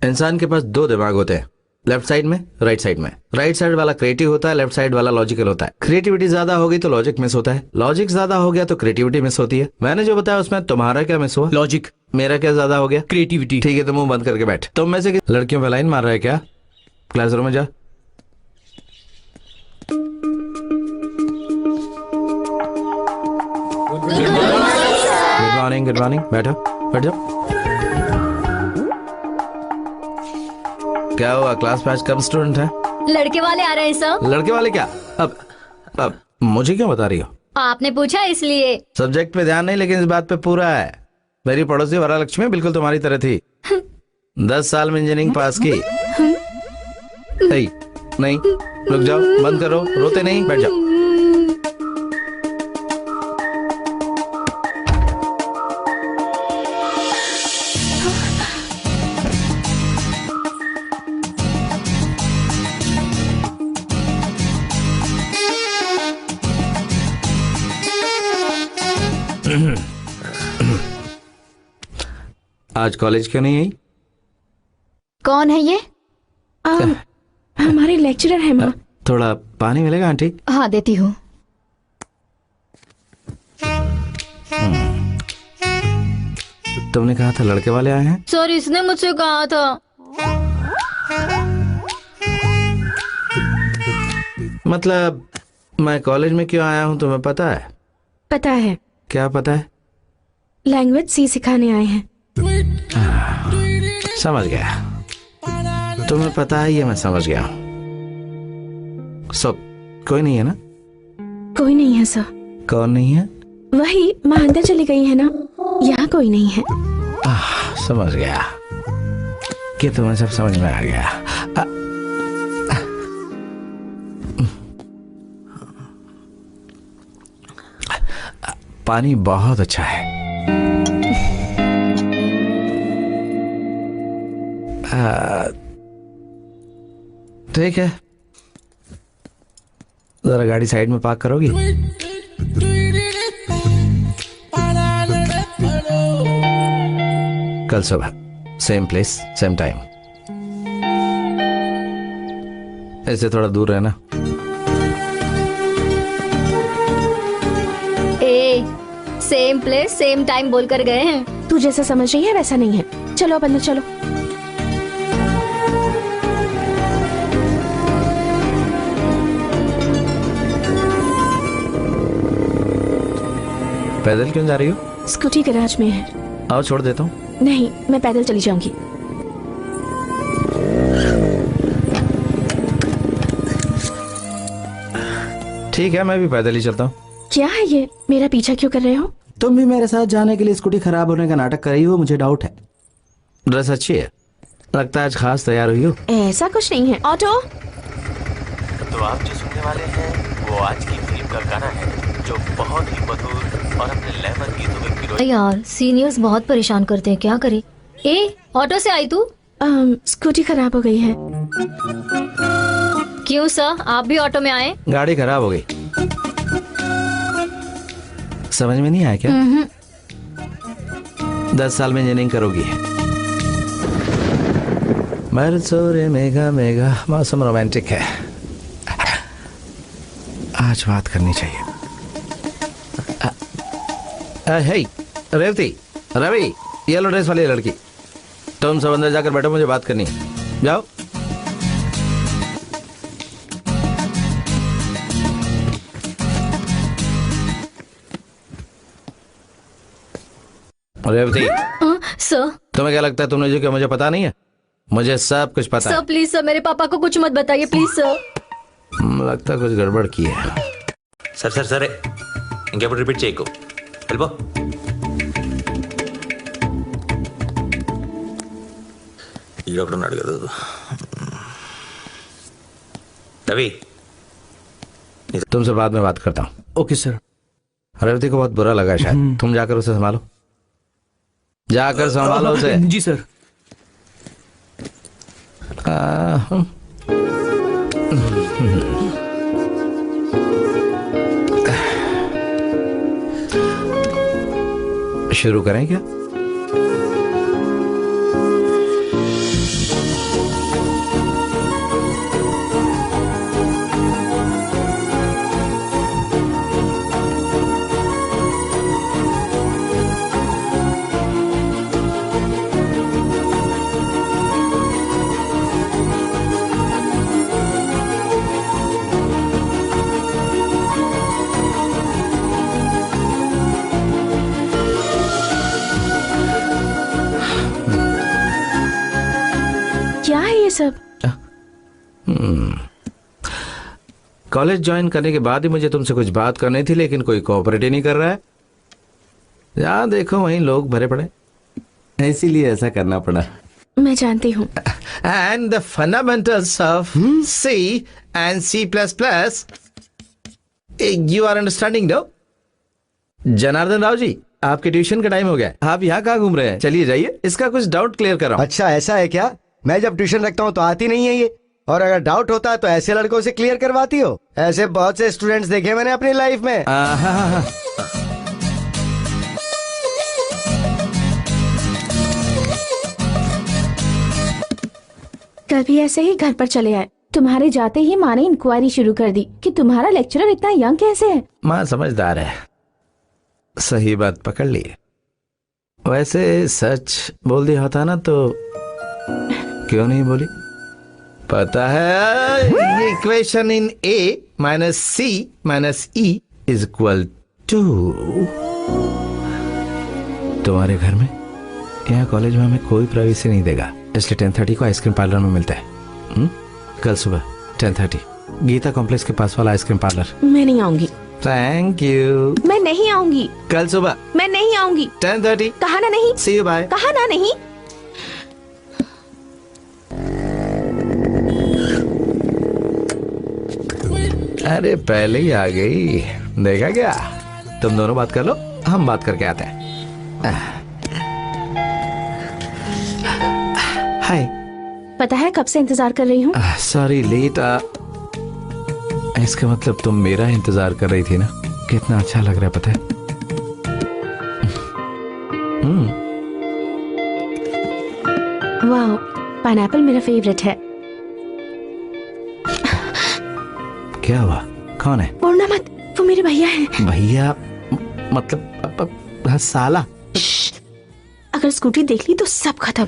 इंसान के पास दो दिमाग होते हैं, लेफ्ट साइड में, राइट साइड में। राइट साइड वाला क्रिएटिव होता है, लेफ्ट साइड वाला लॉजिकल होता है। क्रिएटिविटी ज्यादा होगी तो लॉजिक मिस होता है, लॉजिक ज्यादा हो गया तो क्रिएटिविटी मिस होती है। मैंने जो बताया उसमें तुम्हारा क्या मिस हुआ? लॉजिक। मेरा क्या ज्यादा हो गया? क्रिएटिविटी। ठीक है तो मुंह बंद करके बैठ। तुम में से लड़कियों पे लाइन मार रहा है क्या? क्लासरूम में जा। Good morning, good morning. बैठो, बैठ जाओ। क्या हुआ, क्लास में आज कम स्टूडेंट है? लड़के वाले आ रहे हैं सर। लड़के वाले क्या? अब मुझे क्यों बता रही हो? आपने पूछा इसलिए। सब्जेक्ट पे ध्यान नहीं लेकिन इस बात पे पूरा है। मेरी पड़ोसी वरालक्ष्मी बिल्कुल तुम्हारी तरह थी। 10 साल में इंजीनियरिंग पास की। नहीं रुक जाओ, बंद करो, रोते नहीं, बैठ जाओ। आज कॉलेज क्यों नहीं आई? कौन है ये? हमारे लेक्चरर है माँ। थोड़ा पानी मिलेगा आंटी? हाँ देती हूँ। तुमने कहा था लड़के वाले आए हैं। सर इसने मुझसे कहा था। मतलब मैं कॉलेज में क्यों आया हूँ तुम्हें पता है? पता है। क्या पता है? लैंग्वेज सी सिखाने आए हैं। समझ गया, तुम्हें पता है ये मैं समझ गया। सब कोई नहीं है ना? कोई नहीं है सर। कौन नहीं है? वही माँ अंदर चली गई है ना, यहाँ कोई नहीं है। समझ गया कि तुम्हें सब समझ में आ गया। पानी बहुत अच्छा है। ठीक है, जरा गाड़ी साइड में पार्क करोगी? कल सुबह सेम प्लेस सेम टाइम। ऐसे थोड़ा दूर रहना। सेम प्लेस सेम टाइम बोलकर गए हैं। तू जैसा समझ रही है वैसा नहीं है। चलो अब अंदर चलो। पैदल क्यों जा रही हो? स्कूटी गैराज में है। आओ छोड़ देता हूँ। नहीं, मैं पैदल चली जाऊंगी। ठीक है, मैं भी पैदल ही चलता हूँ। क्या है ये? मेरा पीछा क्यों कर रहे हो? तुम भी मेरे साथ जाने के लिए स्कूटी खराब होने का नाटक कर रही हो, मुझे डाउट है। ड्रेस अच्छी है, लगता है आज खास तैयार हुई हो। ऐसा कुछ नहीं है। ऑटो। तो आप जो सुनने वाले हैं वो आज की फिल्म का गाना है, जो बहुत ही मधुर और अपने लेवल गीतों में पिरो। यार सीनियर्स बहुत परेशान करते हैं, क्या करे। ऑटो से आई तू? स्कूटी खराब हो गई है। क्यों सर, आप भी ऑटो में आए? गाड़ी खराब हो गई। समझ में नहीं आया क्या? 10 साल में इंजीनियरिंग करोगी। मरसोरे मेघा मेघा, मौसम रोमांटिक है, आज बात करनी चाहिए। हे रेवती, रवि, येलो ड्रेस वाली लड़की, तुम सब अंदर जाकर बैठो, मुझे बात करनी है। जाओ। रेवती, सर। तुम्हें क्या लगता है तुमने जो किया मुझे पता नहीं है? मुझे सब कुछ पता सर प्लीज सर, मेरे पापा को कुछ मत बताइए प्लीज सर। लगता है कुछ गड़बड़ की है। సరే ఇంకెప్పుడు రిపీట్ చేయకు, వెళ్ళిపో. ఈడొకడున్నాడు కదా रवि, तुमसे बाद में बात करता हूँ। Okay sir. रेवती को बहुत बुरा लगा शायद, तुम जाकर उसे संभालो, जाकर संभालो उसे। जी सर। शुरू करें क्या? सब कॉलेज ज्वाइन करने के बाद ही मुझे तुमसे कुछ बात करनी थी, लेकिन कोई कोऑपरेट ही नहीं कर रहा है। जहाँ देखो वहीं लोग भरे पड़े, इसीलिए ऐसा करना पड़ा। मैं जानती हूँ। And the fundamentals of C and C++, you are understanding no? Janardhan Rao ji, आपके ट्यूशन का टाइम हो गया, आप यहाँ कहाँ घूम रहे हैं? चलिए जाइए, इसका कुछ डाउट क्लियर कर रहा हूँ। अच्छा ऐसा है क्या? मैं जब ट्यूशन रखता हूँ तो आती नहीं है ये, और अगर डाउट होता है तो ऐसे लड़कों से क्लियर करवाती हो? ऐसे बहुत से स्टूडेंट्स देखे मैंने अपनी लाइफ में। कल भी ऐसे ही घर पर चले आए, तुम्हारे जाते ही माँ ने इंक्वायरी शुरू कर दी कि तुम्हारा लेक्चरर इतना यंग कैसे है। माँ समझदार है, सही बात पकड़ ली। वैसे सच बोल दिया होता ना तो क्यों नहीं बोली? पता है ये equation in A minus C minus E is equal to, तुम्हारे घर में यहाँ कॉलेज में हमें कोई प्राइवेसी नहीं देगा, इसलिए 10:30 को आइसक्रीम पार्लर में मिलते हैं। कल सुबह 10:30 गीता कॉम्प्लेक्स के पास वाला आइसक्रीम पार्लर। मैं नहीं आऊंगी। Thank you. मैं नहीं आऊंगी। कल सुबह मैं नहीं आऊंगी। 10:30। कहा ना नहीं। सी यू बाय। कहा ना नहीं। अरे पहले ही आ गई, देखा क्या? तुम दोनों बात कर लो, हम बात करके आते हैं। हाय। पता है कब से इंतजार कर रही हूँ। Sorry late. इसका मतलब तुम मेरा इंतजार कर रही थी ना? कितना अच्छा लग रहा है पता है? वाह, पाइनएप्पल मेरा फेवरेट है। क्या हुआ? कौन है? बोलना मत, वो मेरे भैया हैं। भैया मतलब साला? अगर स्कूटी देख ली तो सब खत्म।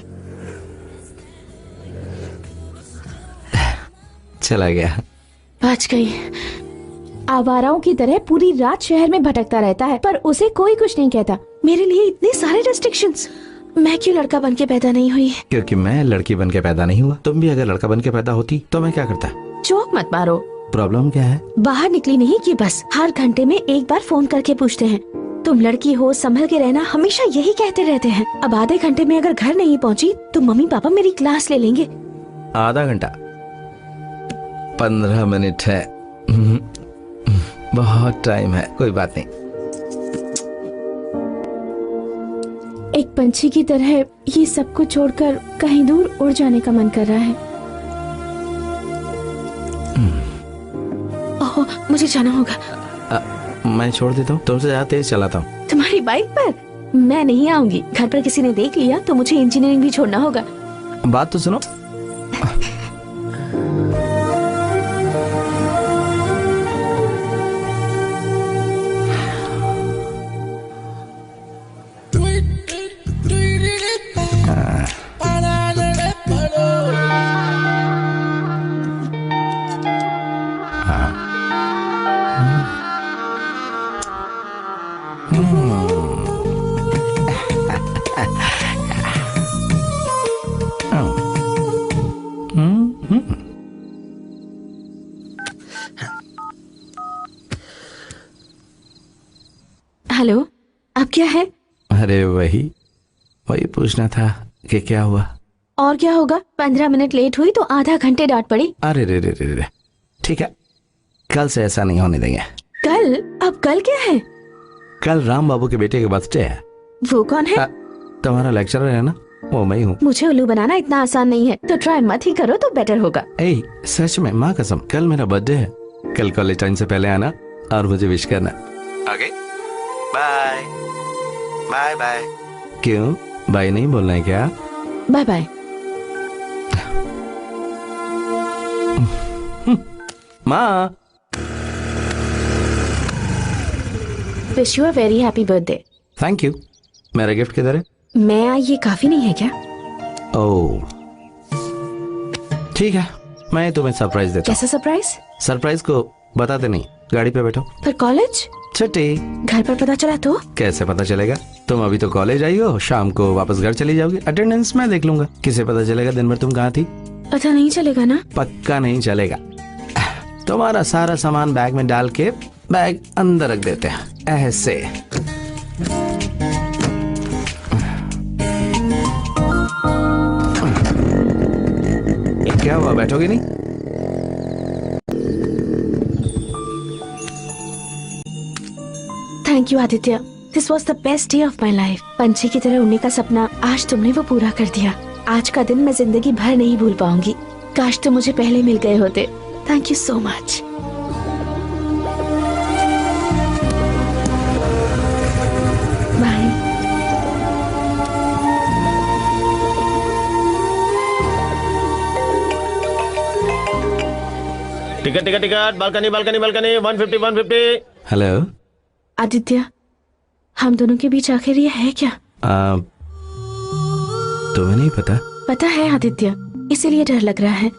चला गया। बच गई। आवाराओं की तरह पूरी रात शहर में भटकता रहता है, पर उसे कोई कुछ नहीं कहता। मेरे लिए इतने सारे रेस्ट्रिक्शंस। मैं क्यों लड़का बन के पैदा नहीं हुई? क्योंकि मैं लड़की बन के पैदा नहीं हुआ। तुम भी अगर लड़का बन के पैदा होती तो मैं क्या करता? जोक मत मारो। प्रॉब्लम क्या है? बाहर निकली नहीं कि बस हर घंटे में एक बार फोन करके पूछते हैं तुम लड़की हो, संभल के रहना, हमेशा यही कहते रहते हैं। अब आधे घंटे में अगर घर नहीं पहुंची तो मम्मी पापा मेरी क्लास ले लेंगे। आधा घंटा? 15 मिनट है, बहुत टाइम है, कोई बात नहीं। एक पंछी की तरह ये सब कुछ छोड़कर कहीं दूर उड़ जाने का मन कर रहा है। ओह, मुझे जाना होगा। मैं छोड़ देता हूँ, तुमसे ज्यादा तेज चलाता हूँ। तुम्हारी बाइक पर? मैं नहीं आऊंगी। घर पर किसी ने देख लिया तो मुझे इंजीनियरिंग भी छोड़ना होगा। बात तो सुनो। हेलो, अब क्या है? अरे वही पूछना था कि क्या हुआ। और क्या होगा, 15 मिनट लेट हुई तो आधा घंटे डांट पड़ी। अरे रे रे रे रे, ठीक है, कल से ऐसा नहीं होने देंगे। कल? अब कल क्या है? कल राम बाबू के बेटे के बर्थडे है। वो कौन है? तुम्हारा लेक्चरर है ना, वो मैं ही हूँ। मुझे उल्लू बनाना इतना आसान नहीं है, तो ट्राई मत ही करो तो बेटर होगा। ए, सच में, माँ कसम, कल मेरा बर्थडे है। कल कॉलेज टाइम से पहले आना और मुझे विश करना। Okay, bye bye bye. क्यों, बाय नहीं बोलना है क्या? Bye bye. माँ, wish you a very happy birthday. Thank you. मेरा गिफ्ट किधर है? मैं आई, ये काफी नहीं है क्या? ओह ठीक है, मैं तुम्हें सरप्राइज देता हूँ। कैसा सरप्राइज? सरप्राइज को बताते नहीं, गाड़ी पे बैठो। पर कॉलेज? छुट्टी। घर पर पता चला तो? कैसे पता चलेगा? तुम अभी तो कॉलेज आई हो, शाम को वापस घर चली जाओगी। अटेंडेंस मैं देख लूंगा। किसे पता चलेगा दिन भर तुम कहाँ थी? पता नहीं चलेगा ना? पक्का नहीं चलेगा। तुम्हारा सारा सामान बैग में डाल के बैग अंदर रख देते हैं, ऐसे। क्या हुआ, बैठोगे नहीं? Thank you Aditya, this was the best day of my life. पंछी की तरह उड़ने का सपना आज तुमने वो पूरा कर दिया। आज का दिन मैं जिंदगी भर नहीं भूल पाऊंगी। काश तुम मुझे पहले मिल गए होते। Thank you so much. Bye. Ticket ticket ticket, balcony balcony balcony, 150 150। Hello Aditya, हम दोनों के बीच आखिर ये है क्या? तुम्हें नहीं पता? पता है आदित्य, इसीलिए डर लग रहा है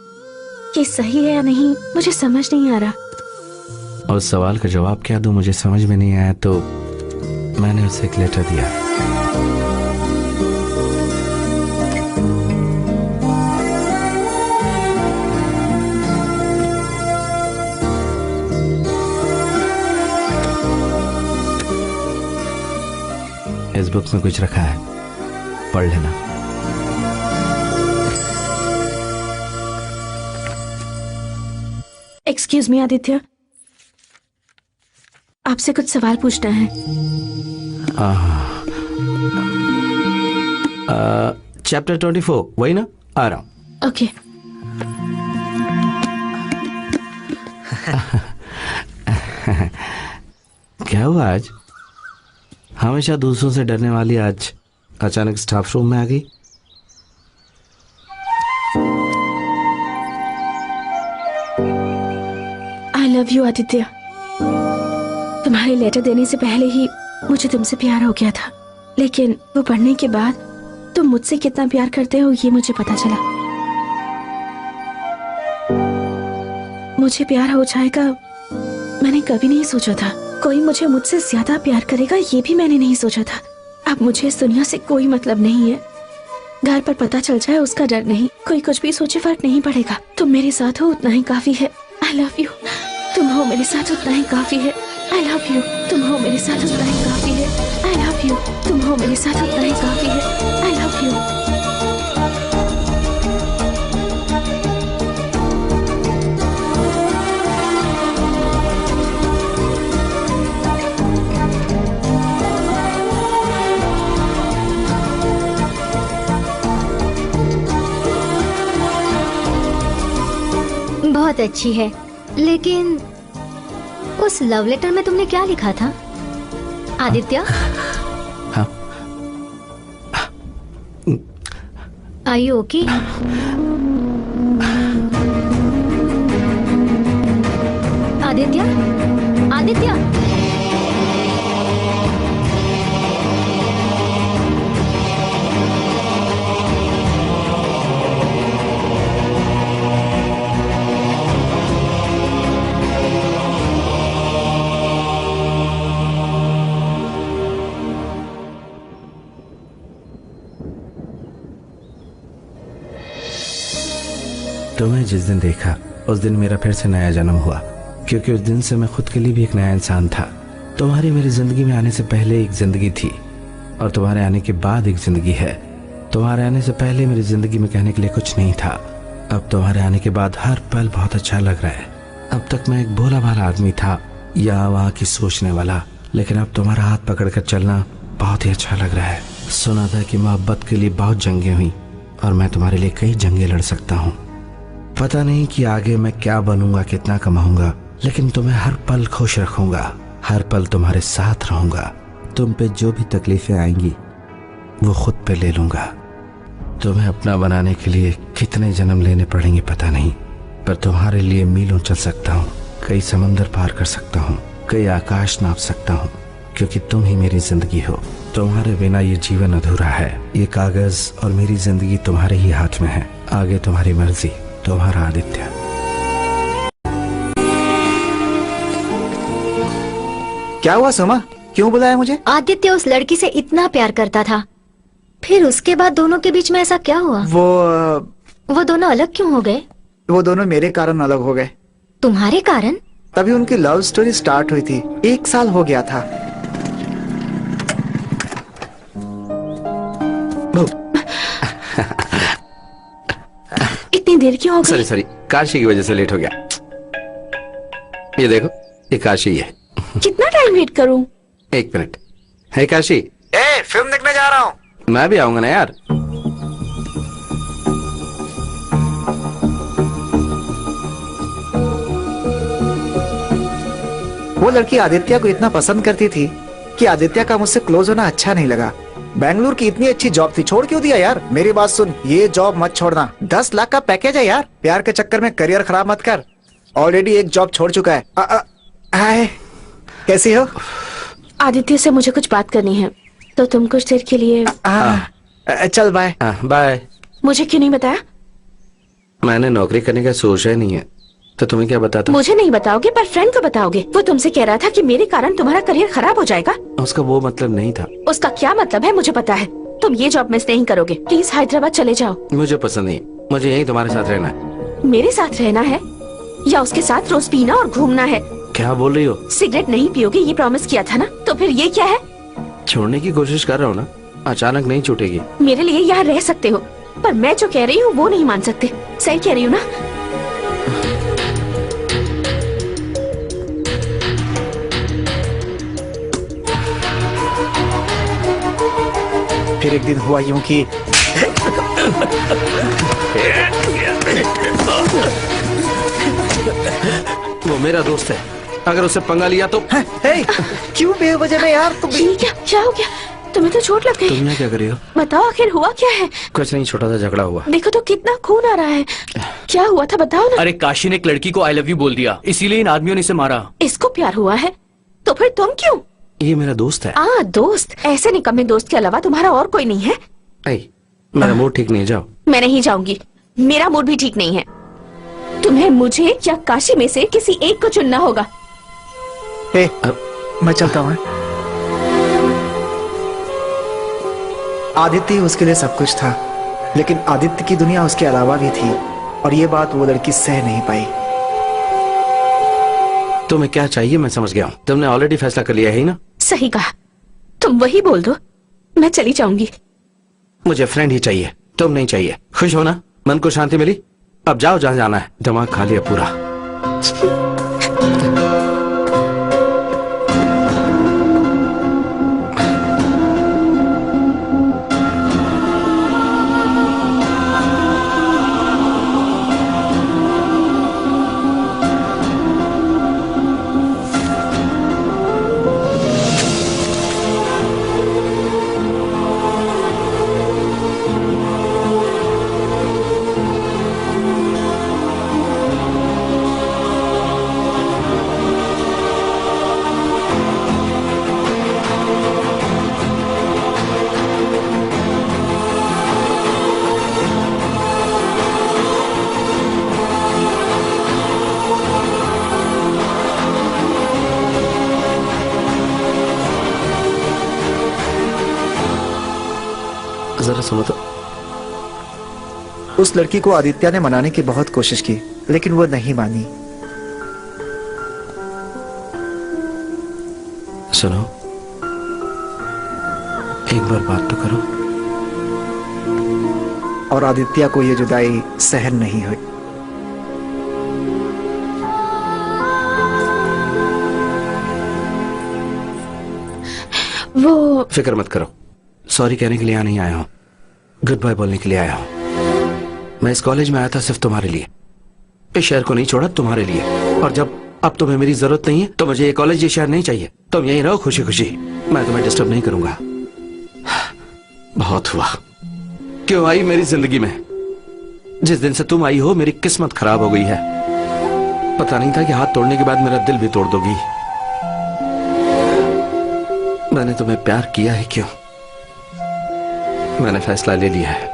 कि सही है या नहीं, मुझे समझ नहीं आ रहा। उस सवाल का जवाब क्या दूं, मुझे समझ में नहीं आया, तो मैंने उसे एक लेटर दिया। इस बुक में कुछ रखा है, पढ़ लेना। एक्सक्यूज मी आदित्य, आपसे कुछ सवाल पूछना है। चैप्टर 24 वही ना? आ रहा हूं। ओके। क्या हुआ आज? हमेशा दूसरों से डरने वाली आज अचानक स्टाफ रूम में आ गई। आई लव यू आदित्य। तुम्हारे लेटर देने से पहले ही मुझे तुमसे प्यार हो गया था, लेकिन वो पढ़ने के बाद तुम मुझसे कितना प्यार करते हो ये मुझे पता चला। मुझे प्यार हो जाएगा मैंने कभी नहीं सोचा था। कोई मुझे मुझसे ज्यादा प्यार करेगा ये भी मैंने नहीं सोचा था। अब मुझे इस दुनिया से कोई मतलब नहीं है। घर पर पता चल जाए उसका डर नहीं, कोई कुछ भी सोचे फर्क नहीं पड़ेगा। तुम मेरे साथ हो उतना ही काफी है। आई लव यू। तुम हो मेरे साथ उतना ही काफी है। आई लव यू। तुम हो मेरे साथ उतना ही काफी है। आई लव यू। तुम हो मेरे साथ उतना ही काफी है। आई लव यू। बहुत अच्छी है, लेकिन उस लव लेटर में तुमने क्या लिखा था आदित्य? हाँ, are you okay? Aditya, Aditya, तुम्हें जिस दिन देखा उस दिन मेरा फिर से नया जन्म हुआ, क्योंकि उस दिन से मैं खुद के लिए भी एक नया इंसान था। तुम्हारी मेरी जिंदगी में आने से पहले एक जिंदगी थी और तुम्हारे आने के बाद एक जिंदगी है। तुम्हारे आने से पहले मेरी जिंदगी में कहने के लिए कुछ नहीं था, अब तुम्हारे आने के बाद हर पल बहुत अच्छा लग रहा है। अब तक मैं एक भोला भाला आदमी था, यहाँ वहाँ की सोचने वाला, लेकिन अब तुम्हारा हाथ पकड़कर चलना बहुत ही अच्छा लग रहा है। सुना था कि मोहब्बत के लिए बहुत जंगें हुई और मैं तुम्हारे लिए कई जंगें लड़ सकता हूँ। पता नहीं कि आगे मैं क्या बनूंगा, कितना कमाऊंगा, लेकिन तुम्हें हर पल खुश रखूंगा, हर पल तुम्हारे साथ रहूंगा। तुम पे जो भी तकलीफें आएंगी वो खुद पे ले लूंगा। तुम्हें अपना बनाने के लिए कितने जन्म लेने पड़ेंगे पता नहीं, पर तुम्हारे लिए मीलों चल सकता हूँ, कई समंदर पार कर सकता हूँ, कई आकाश नाप सकता हूँ, क्योंकि तुम ही मेरी जिंदगी हो। तुम्हारे बिना ये जीवन अधूरा है। ये कागज और मेरी जिंदगी तुम्हारे ही हाथ में है। आगे तुम्हारी मर्जी। तुम्हारा आदित्य। क्या हुआ सोमा, क्यों बुलाया मुझे? आदित्य उस लड़की से इतना प्यार करता था, फिर उसके बाद दोनों के बीच में ऐसा क्या हुआ? वो दोनों अलग क्यों हो गए? वो दोनों मेरे कारण अलग हो गए। तुम्हारे कारण? तभी उनकी लव स्टोरी स्टार्ट हुई थी, 1 साल हो गया था। इतनी देर क्यों हो गई? सॉरी काशी की वजह से लेट हो गया। ये देखो, ये काशी है। कितना टाइम वेट करूं? 1 मिनट। है काशी? फिल्म देखने जा रहा हूँ। मैं भी आऊंगा ना यार। वो लड़की आदित्य को इतना पसंद करती थी कि आदित्य का मुझसे क्लोज होना अच्छा नहीं लगा। बेंगलुरु की इतनी अच्छी जॉब थी, छोड़ क्यों दिया यार? मेरी बात सुन, ये जॉब मत छोड़ना। 10 लाख का पैकेज है यार। प्यार के चक्कर में करियर खराब मत कर। ऑलरेडी एक जॉब छोड़ चुका है। हाय, कैसी हो? आदित्य से मुझे कुछ बात करनी है, तो तुम कुछ देर के लिए चल बाय। बाय। मुझे क्यों नहीं बताया? मैंने नौकरी करने का सोचा ही नहीं है, तो तुम्हें क्या बताता? मुझे नहीं बताओगे पर फ्रेंड को बताओगे। वो तुमसे कह रहा था कि मेरे कारण तुम्हारा करियर खराब हो जाएगा। उसका वो मतलब नहीं था। उसका क्या मतलब है मुझे पता है। तुम ये जॉब मिस नहीं करोगे। प्लीज हैदराबाद चले जाओ। मुझे पसंद नहीं, मुझे यहीं तुम्हारे साथ रहना है। मेरे साथ रहना है या उसके साथ रोज पीना और घूमना है? क्या बोल रही हो? सिगरेट नहीं पियोगे ये प्रॉमिस किया था ना, तो फिर ये क्या है? छोड़ने की कोशिश कर रहा हूँ ना, अचानक नहीं छूटेगी। मेरे लिए यहाँ रह सकते हो, पर मैं जो कह रही हूँ वो नहीं मान सकते। सही कह रही हूँ ना? फिर एक दिन हुआ यूं कि वो मेरा दोस्त है, अगर उससे पंगा लिया तो क्यों बेवजह में यार? तुम क्या हो गया? तुम्हें तो चोट लग गई। तुम यहाँ क्या कर रही हो? बताओ आखिर हुआ क्या है? कुछ नहीं, छोटा सा झगड़ा हुआ। देखो तो कितना खून आ रहा है। क्या हुआ था बताओ ना। अरे काशी ने एक लड़की को आई लव यू बोल दिया, इसीलिए इन आदमियों ने इसे मारा। इसको प्यार हुआ है तो फिर तुम क्यों? ये मेरा दोस्त है। दोस्त? ऐसे निकम्मे दोस्त के अलावा तुम्हारा और कोई नहीं है? मेरा मूड ठीक नहीं, जाओ। मैं नहीं जाऊंगी, मेरा मूड भी ठीक नहीं है। तुम्हें मुझे या काशी में से किसी एक को चुनना होगा। मैं चलता हूँ। आदित्य उसके लिए सब कुछ था, लेकिन आदित्य की दुनिया उसके अलावा भी थी, और ये बात वो लड़की सह नहीं पाई। तुम्हें क्या चाहिए मैं समझ गया हूँ। तुमने ऑलरेडी फैसला कर लिया है ना? सही कहा, तुम वही बोल दो, मैं चली जाऊंगी। मुझे फ्रेंड ही चाहिए, तुम नहीं चाहिए। खुश हो ना? मन को शांति मिली? अब जाओ जहाँ जाना है, दिमाग खाली है पूरा। जरा सुनो तो। उस लड़की को आदित्य ने मनाने की बहुत कोशिश की, लेकिन वो नहीं मानी। सुनो, एक बार बात तो करो। और आदित्य को ये जुदाई सहन नहीं हुई। वो फिक्र मत करो, सॉरी कहने के लिए यहाँ नहीं आया हूँ, गुड बाय बोलने के लिए आया हूँ। मैं इस कॉलेज में आया था सिर्फ तुम्हारे लिए, इस शहर को नहीं छोड़ा तुम्हारे लिए। और जब अब तुम्हें मेरी जरूरत नहीं है तो मुझे ये कॉलेज ये शहर नहीं चाहिए। तुम यहीं रहो खुशी खुशी, मैं तुम्हें डिस्टर्ब नहीं करूंगा। बहुत हुआ, क्यों आई मेरी जिंदगी में? जिस दिन से तुम आई हो मेरी किस्मत खराब हो गई है। पता नहीं था कि हाथ तोड़ने के बाद मेरा दिल भी तोड़ दोगी। मैंने तुम्हें प्यार किया है क्यों? मैंने फैसला ले लिया है,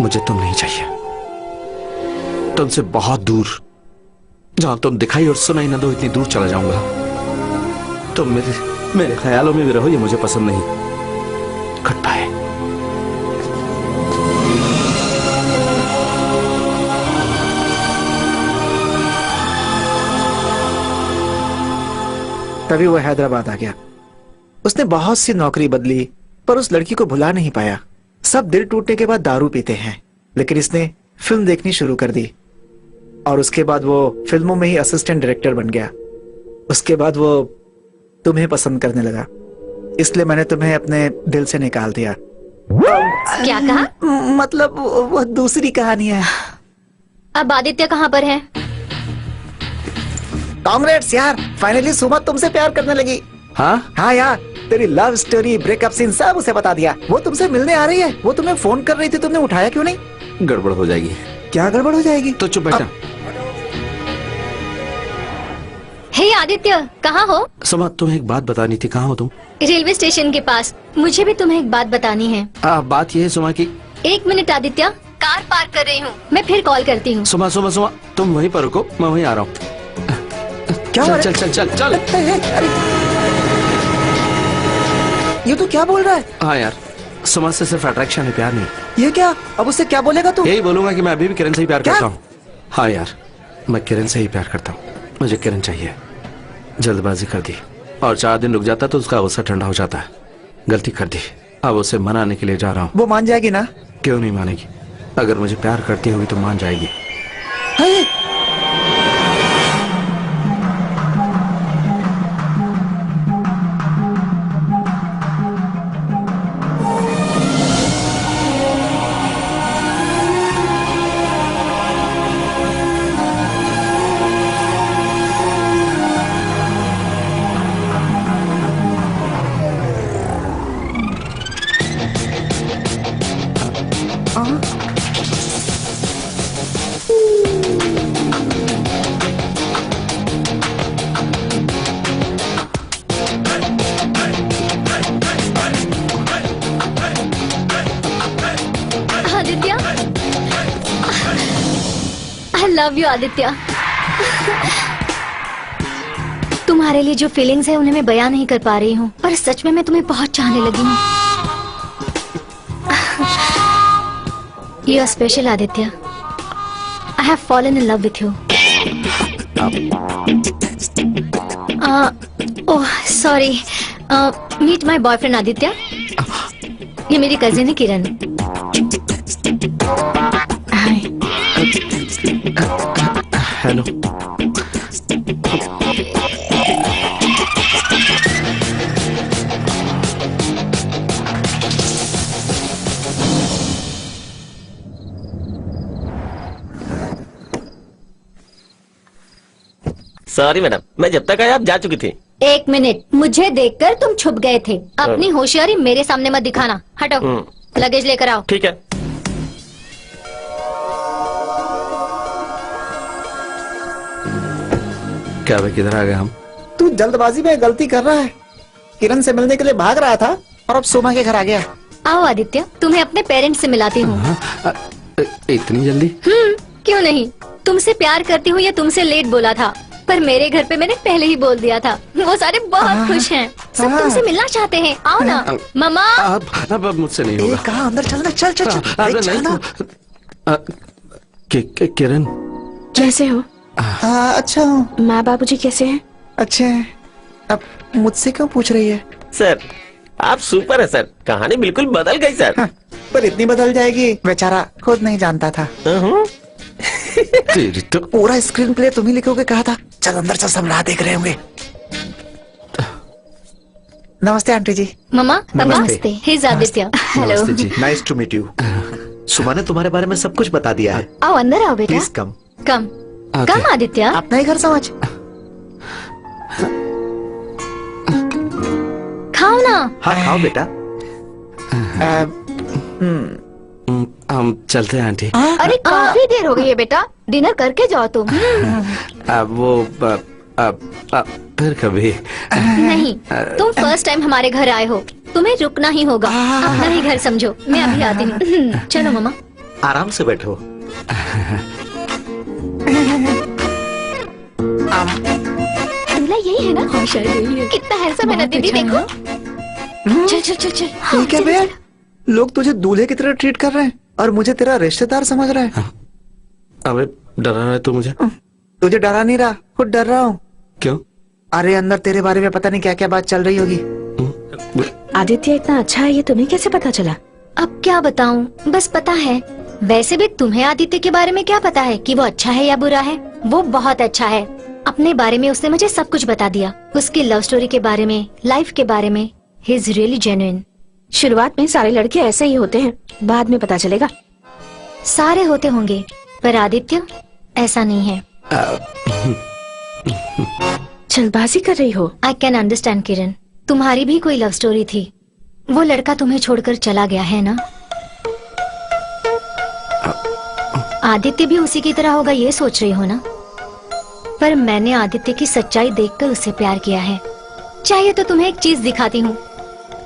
मुझे तुम नहीं चाहिए। तुमसे बहुत दूर, जहां तुम दिखाई और सुनाई न दो इतनी दूर चला जाऊंगा। तुम मेरे ख्यालों में भी रहो, ये मुझे पसंद नहीं। Good bye. तभी वो हैदराबाद आ गया। उसने बहुत सी नौकरी बदली पर उस लड़की को भुला नहीं पाया। सब दिल टूटने के बाद दारू पीते हैं, लेकिन इसने फिल्म देखनी शुरू कर दी और उसके बाद वो फिल्मों में ही असिस्टेंट डायरेक्टर बन गया। उसके बाद वो तुम्हें पसंद करने लगा, इसलिए मैंने तुम्हें अपने दिल से निकाल दिया। क्या कहा? मतलब वो दूसरी कहानी है। अब आदित्य कहाँ पर है? कांग्रेट्स यार, फाइनली सुमा तुमसे प्यार करने लगी। हाँ यार, तेरी लव स्टोरी, ब्रेकअप सीन सब उसे बता दिया। वो तुमसे मिलने आ रही है, वो तुम्हें फोन कर रही थी, तुमने उठाया क्यों नहीं? गड़बड़ हो जाएगी। क्या गड़बड़ हो जाएगी? तो चुप बैठा। हे आदित्य, कहाँ हो? सुमा, तुम्हें एक बात बतानी थी। कहाँ हो तुम? रेलवे स्टेशन के पास। मुझे भी तुम्हें एक बात बतानी है। बात ये है सुमा की। 1 मिनट आदित्य, कार पार्क कर रही हूँ, मैं फिर कॉल करती हूँ। सुमा सुमा सुमा, तुम वहीं पर रुको, मैं वहीं आ रहा हूँ। क्या चल चल चल चल चल। ये तो क्या बोल रहा है? हाँ यार, सुमा से सिर्फ अट्रैक्शन है, प्यार नहीं। ये क्या? अब उससे क्या बोलेगा तू? यही बोलूंगा कि मैं अभी भी किरण से ही प्यार करता हूँ। हाँ यार, मैं किरण से ही प्यार करता हूँ, मुझे किरण चाहिए। जल्दबाजी कर दी और 4 दिन रुक जाता तो उसका गुस्सा ठंडा हो जाता है। गलती कर दी, अब उसे मनाने के लिए जा रहा हूँ। वो मान जाएगी ना? क्यों नहीं मानेगी? अगर मुझे प्यार करती होगी तो मान जाएगी। Love you Aditya. तुम्हारे लिए जो फीलिंग्स है उन्हें मैं बयां नहीं कर पा रही हूँ, पर सच में मैं तुम्हें बहुत चाहने लगी हूँ। You are special Aditya. I have fallen in love with you. Oh sorry, meet my boyfriend Aditya. ये मेरी कजिन है किरण। हेलो। सॉरी मैडम, मैं जब तक आया आप जा चुकी थी। 1 मिनट, मुझे देखकर तुम छुप गए थे। अपनी होशियारी मेरे सामने मत दिखाना। हटो, लगेज लेकर आओ। ठीक है। क्या भाई, किधर आ गए हम? तू जल्दबाजी में गलती कर रहा है। किरण से मिलने के लिए भाग रहा था और अब सोमा के घर आ गया। आओ आदित्य, तुम्हें अपने पेरेंट्स से मिलाती हूँ। इतनी जल्दी? क्यों नहीं, तुमसे प्यार करती हूँ या तुमसे लेट बोला था? पर मेरे घर पे मैंने पहले ही बोल दिया था। वो सारे बहुत खुश हैं। सब तुमसे मिलना चाहते हैं। आओ ना मामा। अब मुझसे नहीं होगा। कहाँ अंदर चलना, चल चल चल। अरे चल ना। किरण कैसे हो? अच्छा हूँ। माँ बाबूजी कैसे हैं? अच्छे हैं। अब मुझसे क्यों पूछ रही है? सर आप सुपर है सर, कहानी बिल्कुल बदल गई सर। हाँ, पर इतनी बदल जाएगी बेचारा खुद नहीं जानता था। तेरी तो पूरा स्क्रीन प्ले तुम ही लिखोगे कहा था। चल अंदर चल, सब राह देख रहे होंगे। नमस्ते आंटी जी। मामा नमस्ते। नमस्ते। हिज आदित्य। हेलो। नमस्ते जी। Nice to meet you. Suma ने तुम्हारे बारे में सब कुछ बता दिया है। आओ अंदर आओ बेटा। Please come. Come come Aditya. अपना ही घर समझ। खाओ ना। हाँ खाओ बेटा। हम चलते हैं आंटी। अरे काफी देर हो गई है बेटा, डिनर करके जाओ तुम। फिर कभी। नहीं, तुम फर्स्ट टाइम हमारे घर आए हो, तुम्हें रुकना ही होगा। अपना ही घर समझो। मैं अभी आती हूँ। चलो मामा। आराम से बैठो। दूल्हा यही है ना? हाँ शायद यही है। कितना हैंडसम है ना दीदी, देखो। चल चल चल चल। ठीक है बे, लोग तुझे दूल्हे की तरह ट्रीट कर रहे हैं और मुझे तेरा रिश्तेदार समझ रहे हैं। अबे डरा रहा है तू मुझे? तुझे डरा नहीं रहा, खुद डर रहा हूँ। क्यों? अरे अंदर तेरे बारे में पता नहीं क्या क्या बात चल रही होगी। आदित्य इतना अच्छा है, ये तुम्हें कैसे पता चला? अब क्या बताऊं, बस पता है। वैसे भी तुम्हें आदित्य के बारे में क्या पता है कि वो अच्छा है या बुरा है? वो बहुत अच्छा है। अपने बारे में उसने मुझे सब कुछ बता दिया। उसकी लव स्टोरी के बारे में, लाइफ के बारे में। He is really genuine. शुरुआत में सारे लड़के ऐसे ही होते हैं, बाद में पता चलेगा। सारे होते होंगे, पर आदित्य ऐसा नहीं है। जल्दबाजी कर रही हो? आई कैन अंडरस्टैंड किरण, तुम्हारी भी कोई लव स्टोरी थी। वो लड़का तुम्हें छोड़कर चला गया है ना? आदित्य भी उसी की तरह होगा, ये सोच रही हो ना? पर मैंने आदित्य की सच्चाई देखकर उससे प्यार किया है। चाहिए तो तुम्हें एक चीज दिखाती हूँ।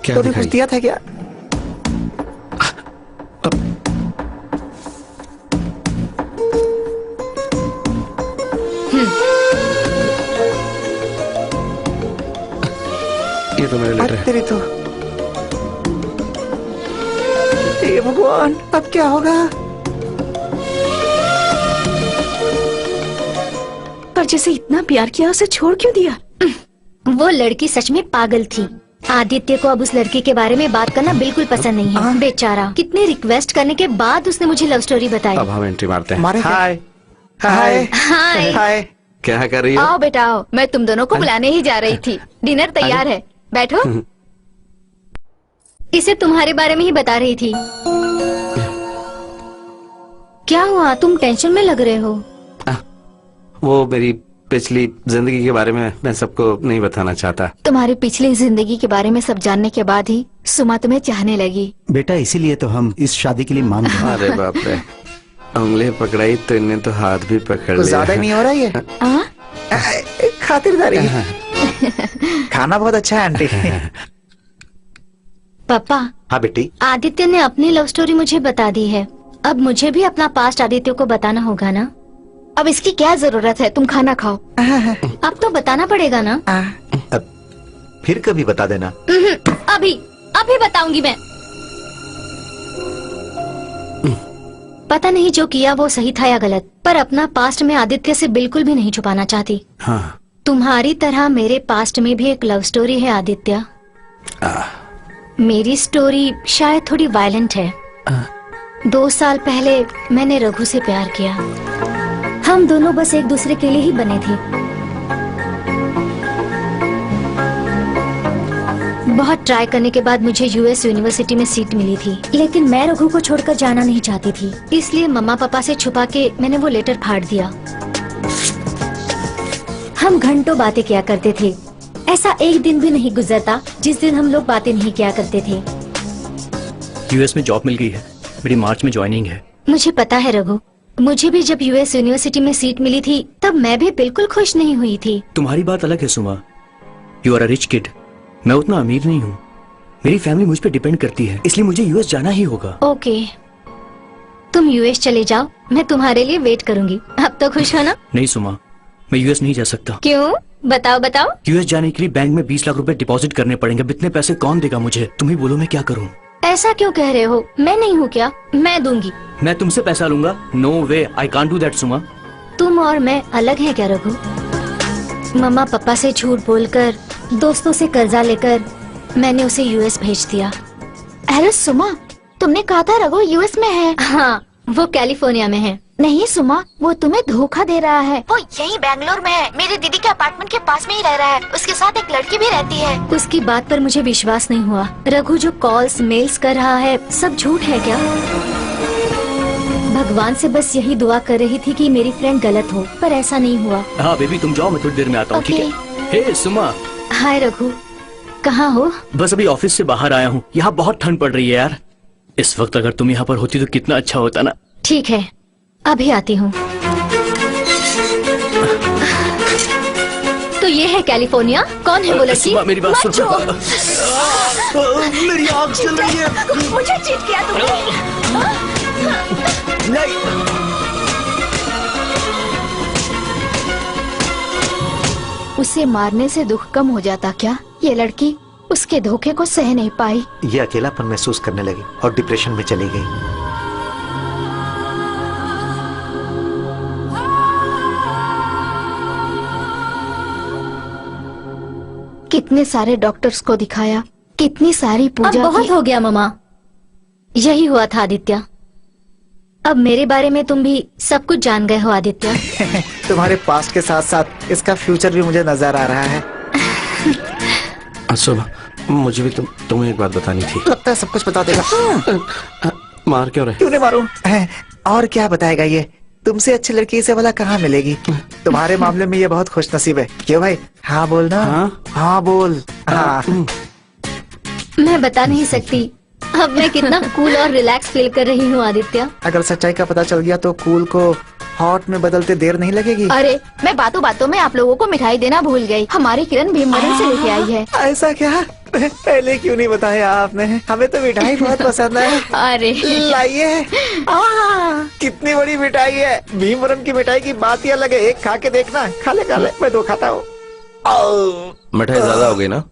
क्या तो कुछ दिखाई? दिया था क्या? ये तो मेरे लेटर है। तेरी तो हे भगवान, अब क्या होगा? पर जैसे इतना प्यार किया, उसे छोड़ क्यों दिया? वो लड़की सच में पागल थी। आदित्य को अब उस लड़की के बारे में बात करना बिल्कुल पसंद नहीं है। बेचारा, कितने रिक्वेस्ट करने के बाद उसने मुझे लव स्टोरी बताई। अब हम एंट्री मारते हैं। मारे क्या? हाय। हाय हाय। हाय। क्या कर रही हो? आओ बेटा आओ, मैं तुम दोनों को बुलाने ही जा रही थी। डिनर तैयार है, बैठो। इसे तुम्हारे बारे में ही बता रही थी। क्या हुआ, तुम टेंशन में लग रहे हो? वो मेरी पिछली जिंदगी के बारे में मैं सबको नहीं बताना चाहता। तुम्हारी पिछली जिंदगी के बारे में सब जानने के बाद ही सुमा तुम्हें चाहने लगी। बेटा इसीलिए तो हम इस शादी के लिए मान रहे हैं। अरे बाप रे, उंगली पकड़ाई तो इन्हें तो हाथ भी पकड़ लिया। ज्यादा नहीं हो रहा ये? खातिरदारी। खाना बहुत अच्छा है आंटी। पापा। हाँ बेटी। आदित्य ने अपनी लव स्टोरी मुझे बता दी है। अब मुझे भी अपना पास्ट आदित्य को बताना होगा ना? अब इसकी क्या जरूरत है, तुम खाना खाओ। अब तो बताना पड़ेगा ना? अब फिर कभी बता देना। अभी अभी बताऊंगी मैं। पता नहीं जो किया वो सही था या गलत, पर अपना पास्ट में आदित्य से बिल्कुल भी नहीं छुपाना चाहती। हाँ। तुम्हारी तरह मेरे पास्ट में भी एक लव स्टोरी है आदित्य। मेरी स्टोरी शायद थोड़ी वायलेंट है। 2 साल पहले मैंने रघु से प्यार किया। हम दोनों बस एक दूसरे के लिए ही बने थे। बहुत ट्राई करने के बाद मुझे यूएस यूनिवर्सिटी में सीट मिली थी, लेकिन मैं रघु को छोड़कर जाना नहीं चाहती थी। इसलिए मम्मा पापा से छुपा के मैंने वो लेटर फाड़ दिया। हम घंटों बातें किया करते थे। ऐसा एक दिन भी नहीं गुजरता जिस दिन हम लोग बातें नहीं किया करते थे। यूएस में जॉब मिल गई है, मेरी मार्च में ज्वाइनिंग है। मुझे पता है रघु, मुझे भी जब यूएस यूनिवर्सिटी में सीट मिली थी तब मैं भी बिल्कुल खुश नहीं हुई थी। तुम्हारी बात अलग है Suma, you are a rich kid. मैं उतना अमीर नहीं हूँ, मेरी फैमिली मुझ पे डिपेंड करती है, इसलिए मुझे यूएस जाना ही होगा। ओके, तुम यूएस चले जाओ, मैं तुम्हारे लिए वेट करूंगी। अब तो खुश हो ना? नहीं सुमा, मैं यूएस नहीं जा सकता। क्यों? बताओ बताओ। यूएस जाने के लिए बैंक में 20 लाख रुपए डिपॉजिट करने पड़ेंगे। इतने पैसे कौन देगा मुझे? तुम ही बोलो मैं क्या करूं? ऐसा क्यों कह रहे हो? मैं नहीं हूँ क्या? मैं दूंगी। मैं तुमसे पैसा लूंगा? No way, I can't do that Suma. तुम और मैं अलग हैं क्या रघु? मम्मा पापा से झूठ बोलकर, दोस्तों से कर्जा लेकर मैंने उसे यूएस भेज दिया। अरे सुमा, तुमने कहा था रघु यूएस में है। हाँ, वो कैलिफोर्निया में है। नहीं सुमा, वो तुम्हें धोखा दे रहा है। वो यहीं बैंगलोर में है, मेरी दीदी के अपार्टमेंट के पास में ही रह रहा है। उसके साथ एक लड़की भी रहती है। उसकी बात पर मुझे विश्वास नहीं हुआ। रघु जो कॉल्स मेल्स कर रहा है सब झूठ है क्या? भगवान से बस यही दुआ कर रही थी कि मेरी फ्रेंड गलत हो, पर ऐसा नहीं हुआ। हाँ बेबी तुम जाओ, मैं थोड़ी देर में आता हूँ, ठीक है? हे सुमा। हाय रघु, कहाँ हो? बस अभी ऑफिस से बाहर आया हूँ। यहाँ बहुत ठंड पड़ रही है यार। इस वक्त अगर तुम यहाँ पर होती तो कितना अच्छा होता ना। ठीक है, अभी आती हूँ। तो ये है कैलिफोर्निया। कौन है वो लड़की? सुमा मेरी बात सुनो। मेरी आँख चल रही है। मुझे चीट किया तुमने। उसे मारने से दुख कम हो जाता क्या? ये लड़की उसके धोखे को सह नहीं पाई। ये अकेलापन महसूस करने लगी और डिप्रेशन में चली गई। कितने सारे डॉक्टर्स को दिखाया, कितनी सारी पूजा अब बहुत की। हो गया मम्मा। यही हुआ था आदित्य। अब मेरे बारे में तुम भी सब कुछ जान गए हो आदित्य। तुम्हारे पास्ट के साथ साथ इसका फ्यूचर भी मुझे नजर आ रहा है। सुबह मुझे भी तुम्हें एक बात बतानी थी। लगता है सब कुछ बता देगा। मार क्यों रहे? क्यों नहीं मारूं? और क्या बताएगा ये? तुमसे अच्छी लड़की इसे वाला कहाँ मिलेगी? तुम्हारे मामले में ये बहुत खुश नसीब है। क्यों भाई? हाँ बोल ना। हाँ बोल। हाँ। मैं बता नहीं सकती अब मैं कितना कूल और रिलैक्स फील कर रही हूँ आदित्य। अगर सच्चाई का पता चल गया तो कूल को हॉट में बदलते देर नहीं लगेगी। अरे मैं बातों बातों में आप लोगों को मिठाई देना भूल गई। हमारी किरण भीमवरम से लेके आई है। ऐसा क्या? पहले क्यों नहीं बताया आपने? हमें तो मिठाई बहुत पसंद है। अरे लाइए। कितनी बड़ी मिठाई है। भीमवरम की मिठाई की बात ही अलग है। एक खा के देखना। खा ले मैं दो खाता हूँ। मिठाई ज्यादा हो गई ना?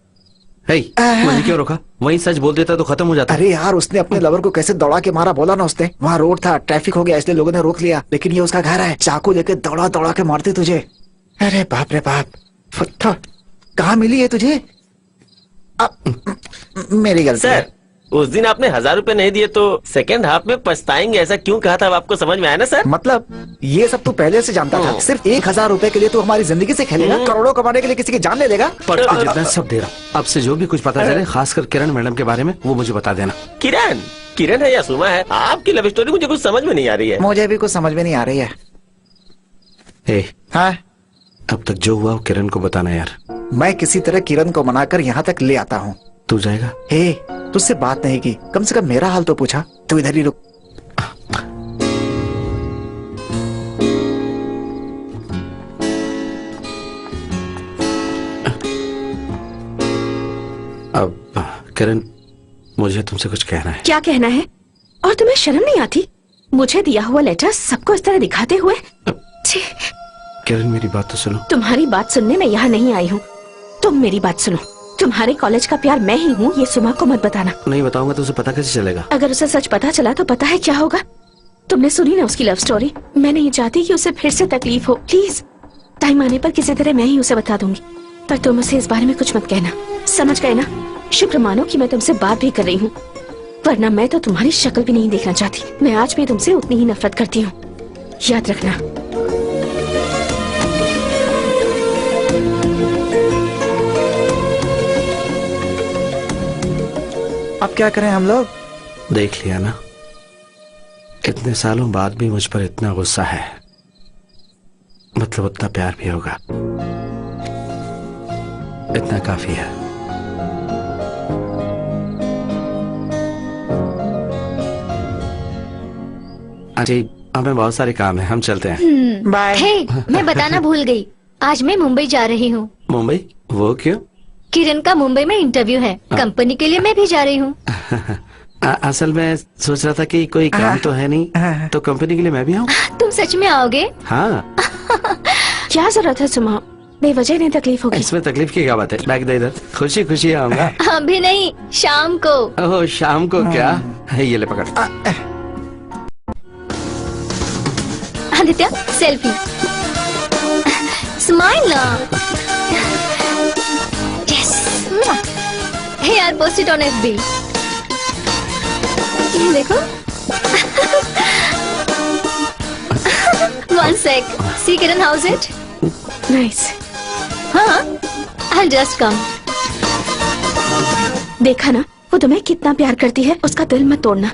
मुझे क्यों रोका? वही सच बोल देता तो खत्म हो जाता। अरे यार, उसने अपने लवर को कैसे दौड़ा के मारा बोला ना उसने। वहाँ रोड था, ट्रैफिक हो गया इसलिए लोगों ने रोक लिया, लेकिन ये उसका घर है। चाकू लेके दौड़ा दौड़ा के मारते तुझे। अरे बाप रे बाप। कहाँ मिली है तुझे? मेरी गलती है। उस दिन आपने 1000 रुपए नहीं दिए तो सेकंड हाफ में पछताएंगे, ऐसा क्यों कहा था? अब आपको समझ में आया ना सर? मतलब ये सब तू पहले से जानता था? सिर्फ 1000 रुपए के लिए तू हमारी जिंदगी से खेलेगा? करोड़ों कमाने के लिए किसी की जान ले लेगा? पर जितना सब दे रहा हूँ। अब से जो भी कुछ पता चले, खासकर किरण मैडम के बारे में, वो मुझे बता देना। किरण है या सुमा है? आपकी लव स्टोरी मुझे कुछ समझ में नहीं आ रही है। मुझे भी कुछ समझ में नहीं आ रही है। हाँ? अब तक जो हुआ वो किरण को बताना यार। मैं किसी तरह किरण को मनाकर यहाँ तक ले आता हूँ। तू जाएगा? तुझसे बात नहीं की, कम से कम मेरा हाल तो पूछा। तू इधर ही रुक। अब किरण, मुझे तुमसे कुछ कहना है। क्या कहना है? और तुम्हें शर्म नहीं आती? मुझे दिया हुआ लेटर सबको इस तरह दिखाते हुए? किरण मेरी बात तो सुनो। तुम्हारी बात सुनने मैं यहाँ नहीं आई हूँ। तुम मेरी बात सुनो। तुम्हारे कॉलेज का प्यार मैं ही हूँ, ये सुमा को मत बताना। नहीं बताऊंगा तो उसे पता कैसे चलेगा? अगर उसे सच पता चला तो पता है क्या होगा? तुमने सुनी ना उसकी लव स्टोरी। मैं नहीं चाहती कि उसे फिर से तकलीफ हो। प्लीज टाइम आने पर किसी तरह मैं ही उसे बता दूंगी, पर तुम उसे इस बारे में कुछ मत कहना। समझ गए ना? शुक्र मानो कि मैं तुमसे बात भी कर रही हूँ, वरना मैं तो तुम्हारी शक्ल भी नहीं देखना चाहती। मैं आज भी तुमसे उतनी ही नफरत करती हूँ, याद रखना। अब क्या करें हम लोग? देख लिया ना, इतने सालों बाद भी मुझ पर इतना गुस्सा है, मतलब उतना प्यार भी होगा। इतना काफी है। अजय, हमें बहुत सारे काम है, हम चलते हैं। बाय। मैं बताना भूल गई, आज मैं मुंबई जा रही हूँ। मुंबई? वो क्यों? किरण का मुंबई में इंटरव्यू है, कंपनी के लिए मैं भी जा रही हूँ। असल में सोच रहा था कि कोई काम तो है नहीं, तो कंपनी के लिए मैं भी आऊँ। तुम सच में आओगे? हाँ। क्या जरूरत है सुमा, बेवजह नहीं तकलीफ होगी। इसमें तकलीफ की क्या बात है? बैग दे इधर, खुशी खुशी आऊंगा। अभी नहीं, शाम को। ओह शाम को क्या? ये ले पकड़। आदित्य सेल्फी, स्माइल ना। यस। हे यार, पोस्ट इट ऑन एफबी। ये देखो। One sec. See Kiran, how's it? Nice. हाँ, I'll just come. देखा ना, वो तुम्हें कितना प्यार करती है, उसका दिल मत तोड़ना।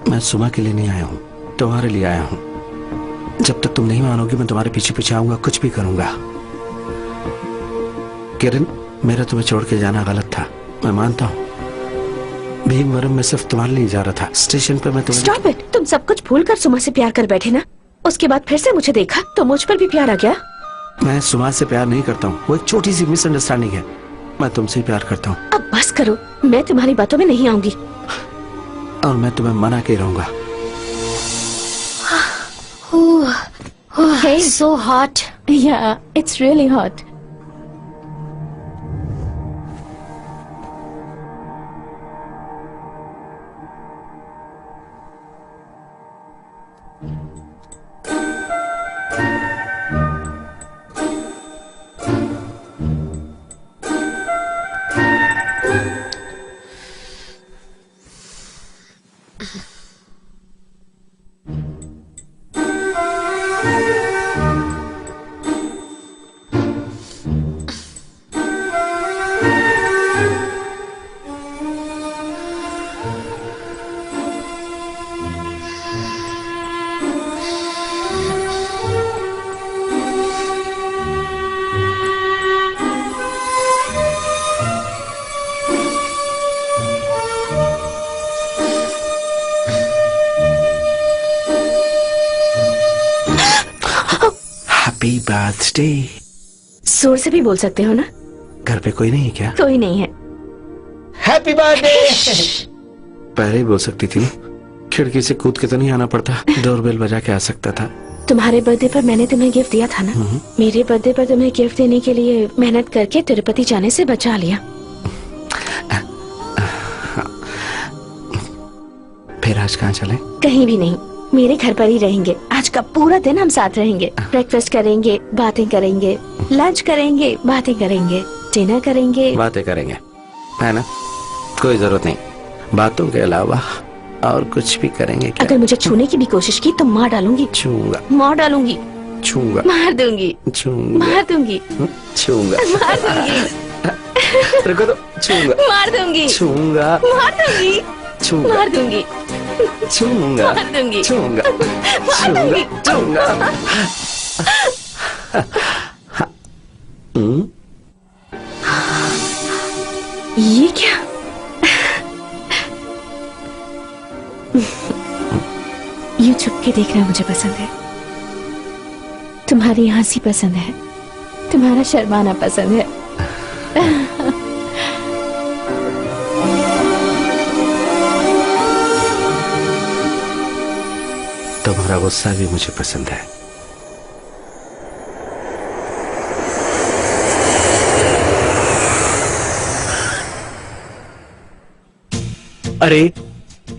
मैं सुबह के लिए नहीं आया हूँ, तुम्हारे लिए आया हूँ। जब तक तुम नहीं मानोगी मैं तुम्हारे पीछे पीछे आऊंगा, कुछ भी करूंगा। किरण, मेरा तुम्हें छोड़ के जाना गलत था, मैं मानता हूँ। भीमवरम में सिर्फ तुम्हारे लिए जा रहा था। स्टेशन पे मैं तुम्हें Stop it! तुम सब कुछ भूल कर सुमा से प्यार कर बैठे ना, उसके बाद फिर से मुझे देखा तो मुझ पर भी प्यार आ गया। मैं सुमा से प्यार नहीं करता हूँ, वो एक छोटी सी मिसअंडरस्टैंडिंग है। मैं तुमसे ही प्यार करता हूँ। अब बस करो, मैं तुम्हारी बातों में नहीं आऊंगी। और मैं तुम्हें मना के रहूंगा। Hey, so hot. Yeah, it's really hot. Happy birthday. जोर से भी बोल सकते हो ना? घर पे कोई नहीं है क्या? कोई नहीं है। Happy birthday. पहले ही बोल सकती थी ना, खिड़की से कूद के तो नहीं आना पड़ता, डोरबेल बजा के आ सकता था। तुम्हारे बर्थडे पर मैंने तुम्हें गिफ्ट दिया था ना, मेरे बर्थडे पर तुम्हें गिफ्ट देने के लिए मेहनत करके तिरुपति जाने से बचा लिया। फिर आज कहाँ चले? कहीं भी नहीं, मेरे घर पर ही रहेंगे। आज का पूरा दिन हम साथ रहेंगे, ब्रेकफास्ट करेंगे, बातें करेंगे, लंच करेंगे, बातें करेंगे, डिनर करेंगे। बातें करेंगे है ना? कोई जरूरत नहीं, बातों के अलावा और कुछ भी करेंगे क्या? अगर मुझे छूने की भी कोशिश की तो मार डालूंगी। छूंगा, मार डालूंगी, छूंगा, मार दूंगी, छूंगा, मार दूंगी, छूंगा, मार दूंगी, रुको तो, छूंगा, मार दूंगी, छूंगा, मार दूंगी, छूंगा, मार दूंगी, छूंगा, मार दूंगी, छूंगा, मार दूंगी, छूंगा। ये क्या? यूं छुप के देखना मुझे पसंद है। तुम्हारी हंसी पसंद है, तुम्हारा शर्माना पसंद है। तुम्हारा गुस्सा भी मुझे पसंद है। अरे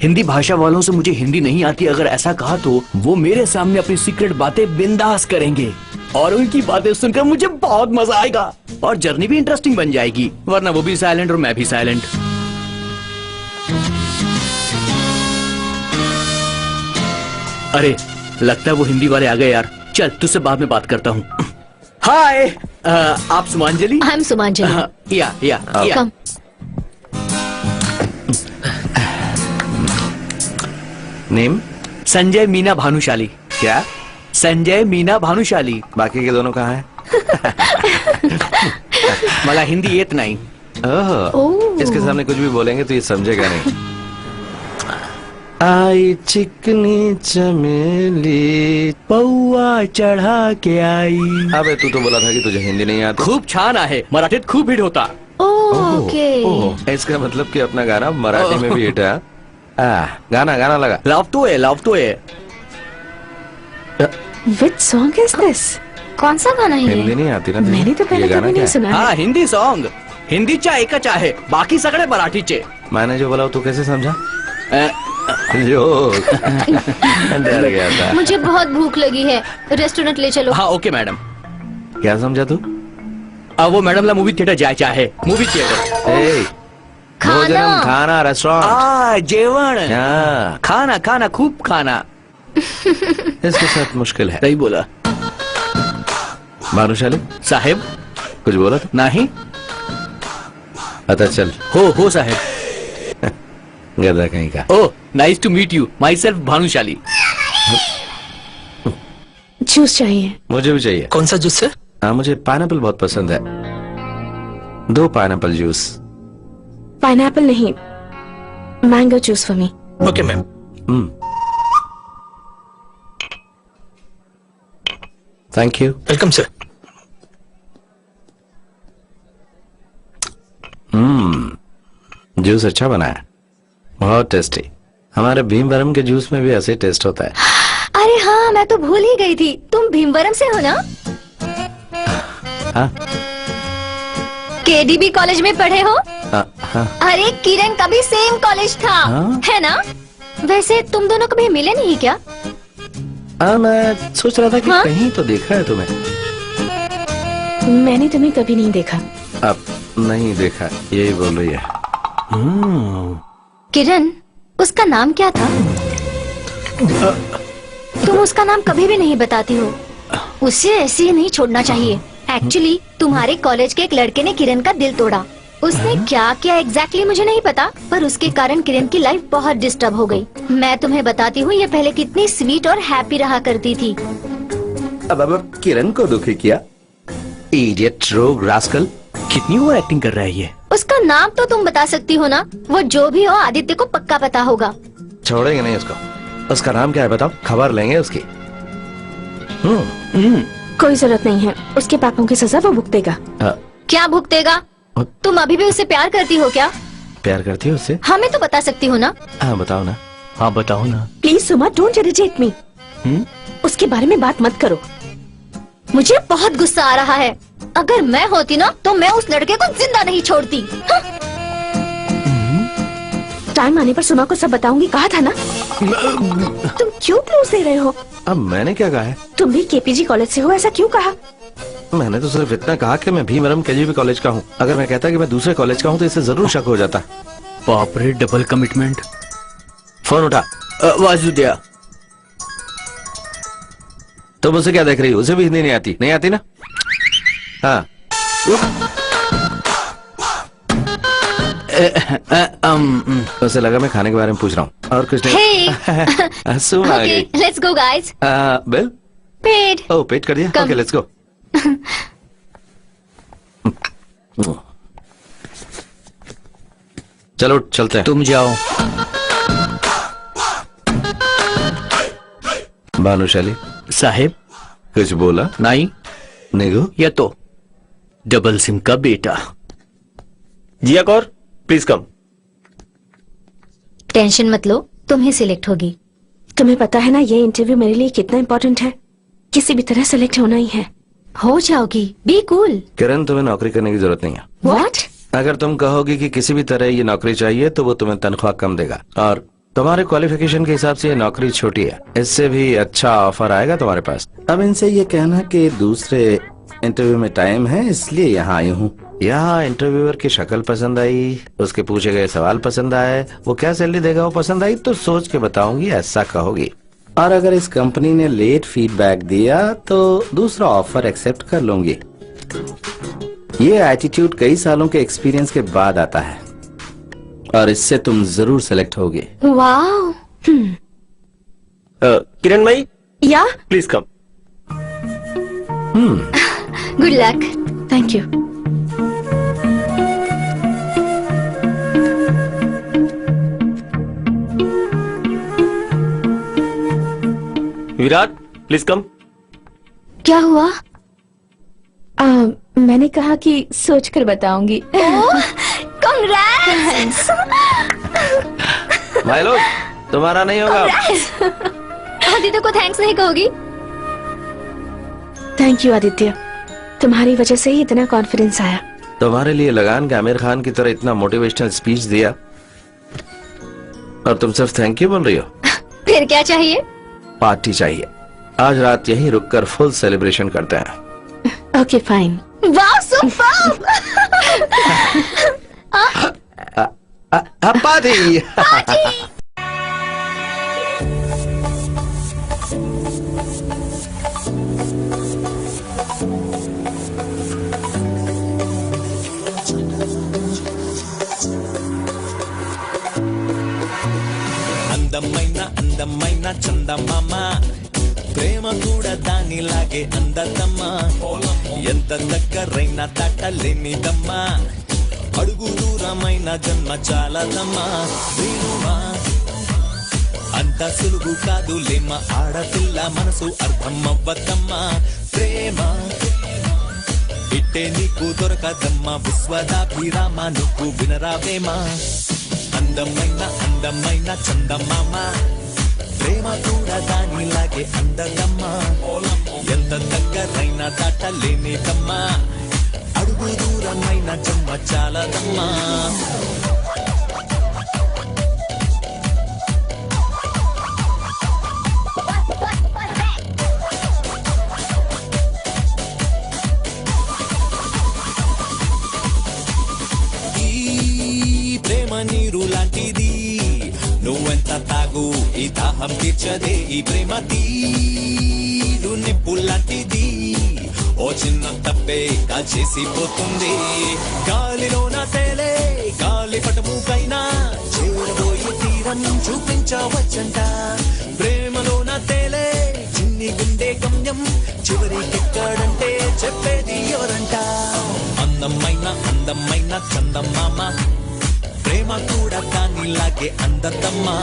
हिंदी भाषा वालों से मुझे हिंदी नहीं आती, अगर ऐसा कहा तो वो मेरे सामने अपनी सीक्रेट बातें बिंदास करेंगे और उनकी बातें सुनकर मुझे बहुत मजा आएगा और जर्नी भी इंटरेस्टिंग बन जाएगी, वरना वो भी साइलेंट और मैं भी साइलेंट। अरे लगता है वो हिंदी वाले आ गए यार, चल तुझसे बाद में बात करता हूँ। हाय, आप सुमांजलि? आई एम सुमांजलि। या कम। नेम? संजय मीना भानुशाली। क्या? संजय मीना भानुशाली। बाकी के दोनों कहाँ हैं? मला हिंदी येत नहीं। ओह, इसके सामने कुछ भी बोलेंगे तो ये समझेगा नहीं। आई चिकनी चमेली पौआ चढ़ा के आई। अबे तू तो बोला था कि तुझे हिंदी नहीं आती। खूप छान आहे, मराठीत खूप हिट होता। ओके। इसका मतलब कि अपना गाना मराठी में भी हिट है। गाना लगा। लावतोय। Which song is this? कौन सा गाना है हिंदी ये? नहीं आती ना तुझे? मैंने तो पहले ये गाना कभी क्या नहीं है? सुना है। हाँ, हिंदी सॉन्ग, हिंदी चाहे का चाहे, बाकी सगळे मराठीचे. मैंने जो बोला वो तू कैसे समझा? अ, जो डर गया था. मुझे बहुत भूख लगी है, रेस्टोरेंट ले चलो. हाँ ओके मॅडम. क्या समझा तू? वो मॅडमला मूवी थिएटर जायचे आहे. Movie theatre. ए, भोजनम खाना. खाना रेस्टोरेंट. जेवण. हाँ, खाना खाना खूप खाना. इसके साथ मुश्किल है. सही बोला. भानुशाली साहेब कुछ बोला था? नाही. अच्छा चल. हो साहेब. गधा कहीं का. Oh nice to meet you, myself Bhanushali. Juice चाहिए. मुझे भी चाहिए. कौन सा जूस है? हाँ, मुझे पाइनएप्पल बहुत पसंद है. 2 पाइनएप्पल जूस. पाइनएप्पल नहीं, mango juice for me. Okay ma'am. Thank you. Welcome sir. Juice अच्छा बना है, बहुत टेस्टी. हमारे भीमवरम के जूस में भी ऐसे टेस्ट होता है. अरे हाँ, मैं तो भूल ही गई थी, तुम भीमवरम से हो ना? हाँ. केडीबी कॉलेज में पढ़े हो? हाँ. अरे किरण का भी सेम कॉलेज था, हाँ? है ना? वैसे तुम दोनों कभी मिले नहीं क्या? मैं सोच रहा था कि हाँ? कहीं तो देखा है तुम्हें. मैंने तुम्हें कभी नहीं देखा. अब नहीं देखा, यही बोल रही है. किरण, उसका नाम क्या था? तुम उसका नाम कभी भी नहीं बताती हो. उसे ऐसे ही नहीं छोड़ना चाहिए. एक्चुअली तुम्हारे कॉलेज के एक लड़के ने किरण का दिल तोड़ा. उसने क्या किया एग्जैक्टली मुझे नहीं पता, पर उसके कारण किरण की लाइफ बहुत डिस्टर्ब हो गई. मैं तुम्हें बताती हूँ, ये पहले कितनी स्वीट और हैप्पी रहा करती थी. अब किरण को दुखी किया. इडियट, रोग, रास्कल. कितनी ओवर एक्टिंग कर रहा है ये. उसका नाम तो तुम बता सकती हो ना? वो जो भी हो, आदित्य को पक्का पता होगा. छोड़ेंगे नहीं उसको. उसका नाम क्या है बताओ, खबर लेंगे उसकी. कोई जरूरत नहीं है, उसके पापों की सजा वो भुगतेगा. क्या भुगतेगा? तुम अभी भी उससे प्यार करती हो क्या? प्यार करती हो उससे? हमें तो बता सकती हो ना? हाँ बताओ ना. हाँ बताओ ना. प्लीज सुमा, डोंट इरिटेट मी. उसके बारे में बात मत करो. मुझे बहुत गुस्सा आ रहा है. अगर मैं होती ना तो मैं उस लड़के को जिंदा नहीं छोड़ती. हाँ? टाइम आने पर सुमा को सब बताऊंगी, कहा था ना. तुम क्यों क्लूज दे रहे हो? अब मैंने क्या कहा है? तुम भी केपीजी कॉलेज से हो, ऐसा क्यों कहा? मैंने तो सिर्फ इतना कहा कि मैं भीमवरम केजीबी कॉलेज का हूँ. अगर मैं कहता कि मैं दूसरे कॉलेज का हूँ तो इससे जरूर शक हो जाता. बाप रे, डबल कमिटमेंट. फोन उठा. वासुदेव. तुम उसे क्या देख रही हो? उसे भी हिंदी नहीं आती. नहीं आती ना? हाँ. उसे लगा मैं खाने के बारे में पूछ रहा हूँ और कुछ नहीं. Hey. सुन आ गई. Okay, let's go guys. Bill. Paid. ओह, पेट कर दिया. Come. ओके, लेट्स गो. चलो चलते हैं. तुम जाओ. भानुशाली साहेब कुछ बोला? नहीं. निगो. या तो डबल सिम का बेटा. जिया कौर प्लीज कम. टेंशन मत लो, तुम ही सिलेक्ट होगी. तुम्हें पता है ना ये इंटरव्यू मेरे लिए कितना इम्पोर्टेंट है. किसी भी तरह सेलेक्ट होना ही है. हो जाओगी. Be cool. किरण, तुम्हें नौकरी करने की जरूरत नहीं है. व्हाट? अगर तुम कहोगी कि किसी भी तरह ये नौकरी चाहिए तो वो तुम्हें तनख्वाह कम देगा और तुम्हारे क्वालिफिकेशन के हिसाब से ये नौकरी छोटी है. इससे भी अच्छा ऑफर आएगा तुम्हारे पास. अब इनसे ये कहना कि दूसरे इंटरव्यू में टाइम है इसलिए यहाँ आई हूँ. यहाँ इंटरव्यूअर की शक्ल पसंद आई, उसके पूछे गए सवाल पसंद आए, वो क्या सैलरी देगा वो पसंद आई तो सोच के बताऊंगी ऐसा कहोगी. और अगर इस कंपनी ने लेट फीडबैक दिया तो दूसरा ऑफर एक्सेप्ट कर लूंगी. ये एटीट्यूड कई सालों के एक्सपीरियंस के बाद आता है और इससे तुम जरूर सेलेक्ट होगे. वाओ. किरण मई या please come. Good luck. Thank you. Virat please come. क्या हुआ? मैंने कहा कि सोच कर बताऊंगी. कांग्रेट्स. भाई लोग, तुम्हारा नहीं होगा. आदित्य को थैंक्स नहीं कहोगी? थैंक यू आदित्य, तुम्हारी वजह से ही इतना कॉन्फिडेंस आया। तुम्हारे लिए लगान के आमिर खान की तरह इतना मोटिवेशनल स्पीच दिया और तुम सिर्फ थैंक यू बोल रही हो। फिर क्या चाहिए? पार्टी चाहिए। आज रात यहीं रुककर फुल सेलिब्रेशन करते हैं। Okay fine. वाह सुपर्ब! पार्टी। అందమైన అందమైన చందమామ ప్రేమ కూడా దానిలాగే అందదమ్మా ఎంత దగ్గరైనా దాటలేనిదమ్మా అడుగు దూరమైన జన్మ చాలదమ్మా వేణుమా అంత సులువు కాదు లేమ్మ ఆడపిల్ల మనసు అర్థం అవ్వద్దమ్మా ప్రేమ ఇట్టే నీకు దొరకదమ్మా విశ్వదాభిరామ నువ్వు వినరావేమా అందమైన అందమైన చందమామ ప్రేమ కూడా దానిలాగే అందదమ్మా ఎంత దగ్గరైనా దాటలేనిదమ్మా అడుగు దూరమైన జన్మ చాలదమ్మా నీరు లాంటిది నువ్వెంత తాగు ఈ దాహం తీర్చదే ఈ ప్రేమ తీరు నిప్పు లాంటిది ఓ చిన్న తప్పే కాల్చేసిపోతుంది గాలిలోన తేలే గాలి పటముకైనా చేరబోయే తీరం చూపించవచ్చంట ప్రేమలోన తేలే చిన్ని గుండె గమ్యం చివరికెక్కడంటే చెప్పేది ఎవరంట అందమైన అందమైన చందమామ ప్రేమ కూడా దానిలాగే అందదమ్మా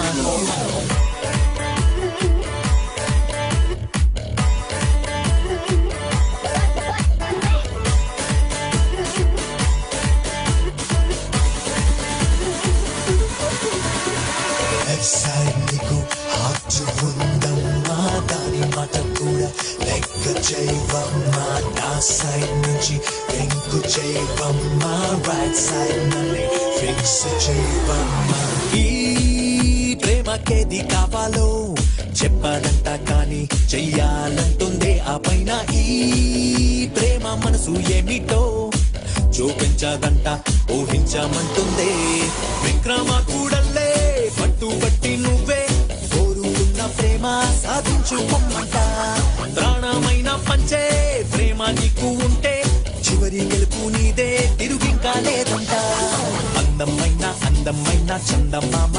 నీకు హార్ట్ ఉందమ్మా దాని మాట కూడా లెక్క చేయవమ్మా నా సైడ్ నుంచి లింక్ చేయవమ్మా రైట్ సైడ్ నన్ను ఫిక్స్ చేయవమ్మా ఈ ప్రేమకేది కావాలో చెప్పదంట కానీ చెయ్యాలంటుందే ఆ పైన ఈ ప్రేమ మనసు ఏమిటో చూపించదంట ఊహించమంటుందే విక్రమ కూడల్లే పట్టుబట్టి నువ్వే కోరుకున్న ప్రేమ సాధించుకోమంట ప్రాణమైన పంచే ప్రేమ నీకు ఉంటే చివరి గెలుపు నీదే తిరుగింకా లేదంట అందమైన అందమైన చందమామ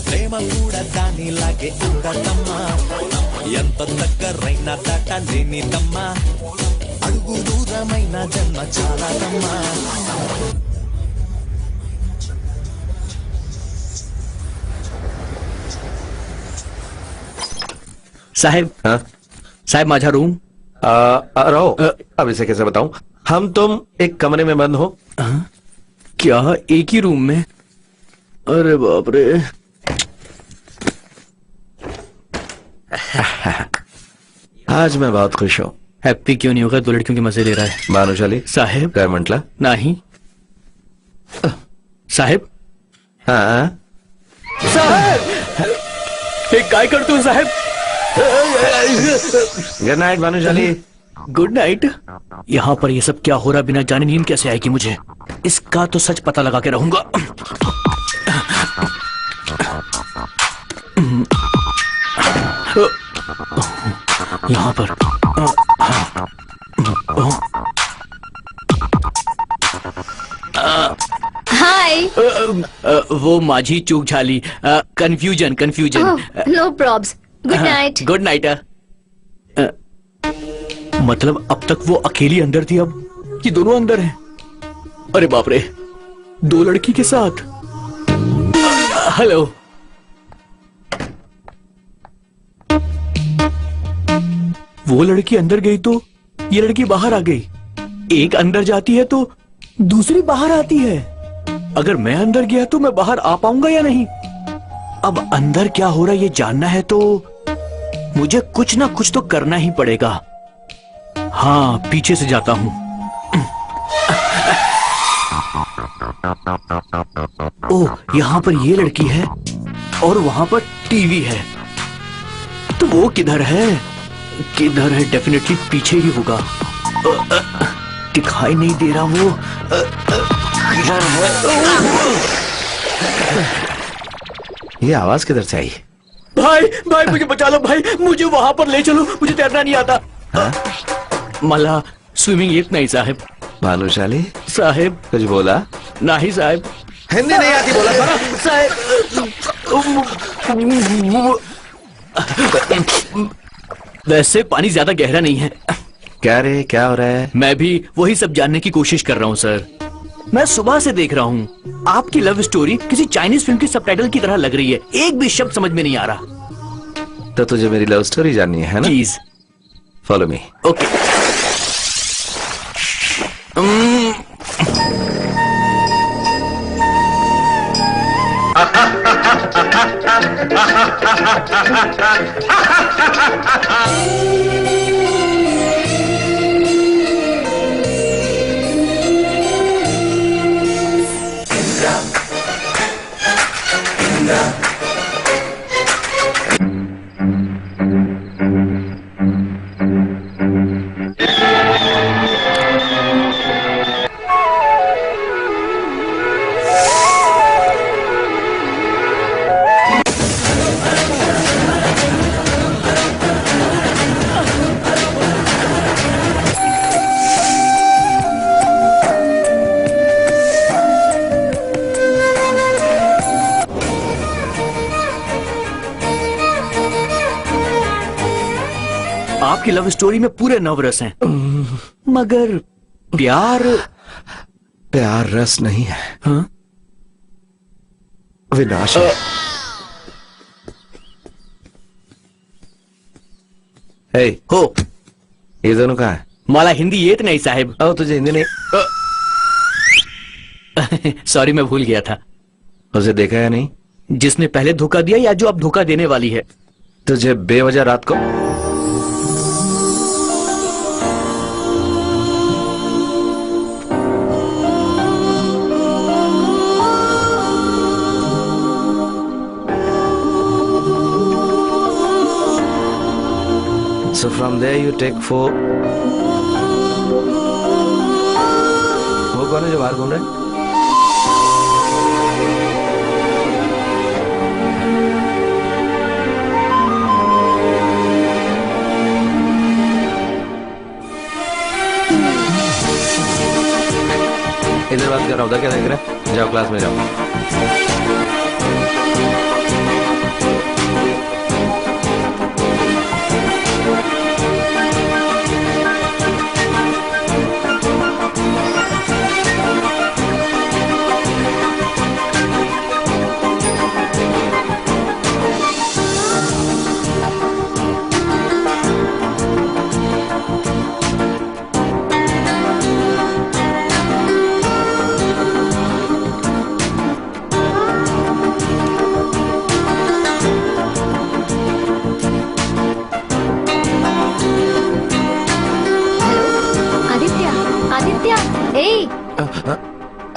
ప్రేమ కూడా దానిలాగే అందదమ్మా ఎంత దగ్గరైనా దాటలేనిదమ్మా అడుగు దూరమైన జన్మ చాలదమ్మా साहब हाँ? साहब माझा रूम रहो अब इसे कैसे बताऊं हम तुम एक कमरे में बंद हो क्या एक ही रूम में अरे बाप रे आज मैं बहुत खुश हूँ हैप्पी क्यों नहीं होगा दो लड़कियों के मजे ले रहा है भानुशाली साहेब काय म्हटलं नहीं साहेब हाँ साहेब हे काय करतो साहेब good night Bhanushali good night यहाँ पर ये सब क्या हो रहा बिना जाने नींद कैसे आएगी मुझे इसका तो सच पता लगा के रहूंगा यहाँ पर हाय। वो माझी चूक झाली confusion confusion no probs. Good night. Good night मतलब अब तक वो अकेली अंदर थी अब ये दोनों अंदर हैं अरे बाप रे दो लड़की के साथ हेलो वो लड़की अंदर गई तो ये लड़की बाहर आ गई एक अंदर जाती है तो दूसरी बाहर आती है अगर मैं अंदर गया तो मैं बाहर आ पाऊंगा या नहीं अब अंदर क्या हो रहा है ये जानना है तो मुझे कुछ ना कुछ तो करना ही पड़ेगा हाँ, पीछे से जाता हूँ। ओह, यहाँ पर ये लड़की है और वहाँ पर टीवी है। तो वो किधर है? किधर है? डेफिनेटली पीछे ही होगा। दिखाई नहीं दे रहा वो। किधर है? ये आवाज किधर से आई? भाई भाई मुझे बचा लो भाई, मुझे वहां पर ले चलो, मुझे तैरना नहीं आता। मला स्विमिंग येत नहीं साहेब। भानुशाली साहेब कुछ बोला? नहीं साहेब। हिंदी नहीं आती बोला था ना? साहेब वैसे पानी ज्यादा गहरा नहीं है। क्या रे, क्या हो रहा है? मैं भी वही सब जानने की कोशिश कर रहा हूँ सर। मैं सुबह से देख रहा हूँ, आपकी लव स्टोरी किसी चाइनीज फिल्म की सबटाइटल की तरह लग रही है। एक भी शब्द समझ में नहीं आ रहा। तो तुझे मेरी लव स्टोरी जाननी है ना? Please follow me. ओके। आपकी लव स्टोरी में पूरे 9 रस हैं, मगर प्यार प्यार रस नहीं है। हाँ? विनाश है। हे हो, ये दोनों कहाँ है? मला हिंदी येत नहीं साहेब। ओ तुझे हिंदी नहीं? सॉरी, मैं भूल गया था। उसे देखा या नहीं? जिसने पहले धोखा दिया या जो अब धोखा देने वाली है? तुझे बेवजह रात को So from there you take 4. वो कौन है जो बाहर घूम रहे हैं? इधर बात कर रहा हूँ, उधर क्या देख रहा है? जाओ क्लास में जाओ।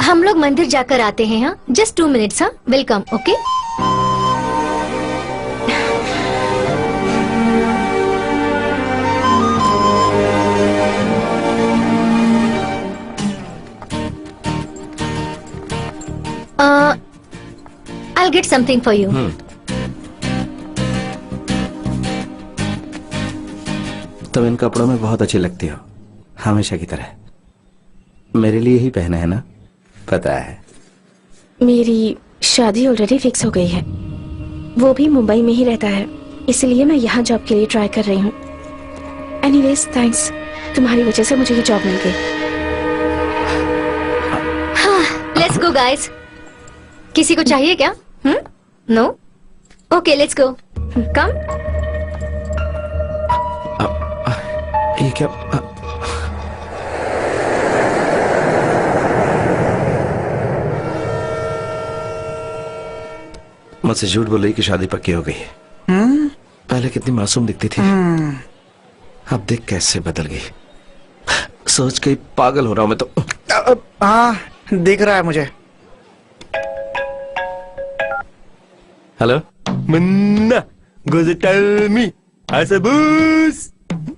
हम लोग मंदिर जाकर आते हैं। हाँ, जस्ट 2 मिनट्स। हाँ, welcome. Okay. I'll get something for you. तुम इन कपड़ों में बहुत अच्छी लगती हो, हमेशा की तरह। मेरे लिए ही पहना है ना? पता है। मेरी शादी ऑलरेडी फिक्स हो गई है। वो भी मुंबई में ही रहता है, इसलिए मैं यहाँ जॉब के लिए ट्राई कर रही हूँ। एनीवेज थैंक्स, तुम्हारी वजह से मुझे ये जॉब मिल गई। Let's go guys. किसी को चाहिए क्या? No? Okay, let's go. Come. ये क्या? मुझसे झूठ बोल रही कि शादी पक्की हो गई है। पहले कितनी मासूम दिखती थी, अब देख कैसे बदल गई। सोच के ही पागल हो रहा हूं मैं तो। हाँ दिख रहा है मुझे। हेलो मन्ना गोज़ टेल मी आसबूस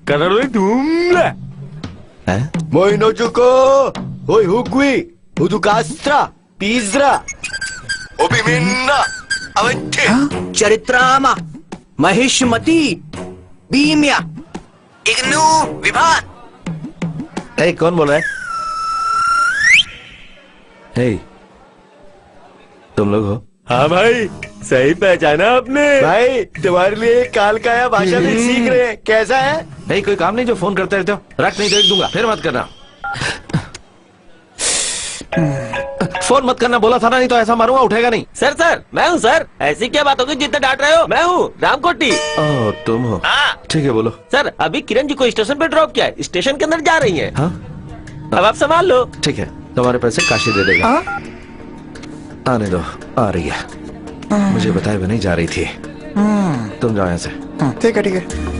कलर धूमला है? Moino Juko, Oi Hukwi, Udukastra, Pizra, Obiminna, Avanti. चरित्रामा, Mahishmati, बीमिया, IGNOU, विभान। ए, कौन बोल रहा है? हे, तुम लोग हो? हाँ भाई सही पहचाना आपने। भाई तुम्हारे लिए कालकाया भाषा भी सीख रहे हैं, कैसा है? नहीं कोई काम नहीं जो फोन करते रहते हो। रख नहीं तो एक दूंगा, फिर मत करना। फोन मत करना बोला था ना, नहीं तो ऐसा मारूंगा उठेगा नहीं। सर सर मैं हूँ सर, ऐसी क्या बात होगी जितना डांट रहे हो। मैं हूँ रामकोटी। ओह तुम हो? हाँ ठीक है बोलो। सर अभी किरण जी को स्टेशन पे ड्रॉप किया है, स्टेशन के अंदर जा रही है। हाँ अब आप संभाल लो। ठीक है, तुम्हारे पैसे काशी दे देगा। आने दो, आ रही है। मुझे बताए भी नहीं जा रही थी। तुम जाओ यहाँ से। ठीक है ठीक है।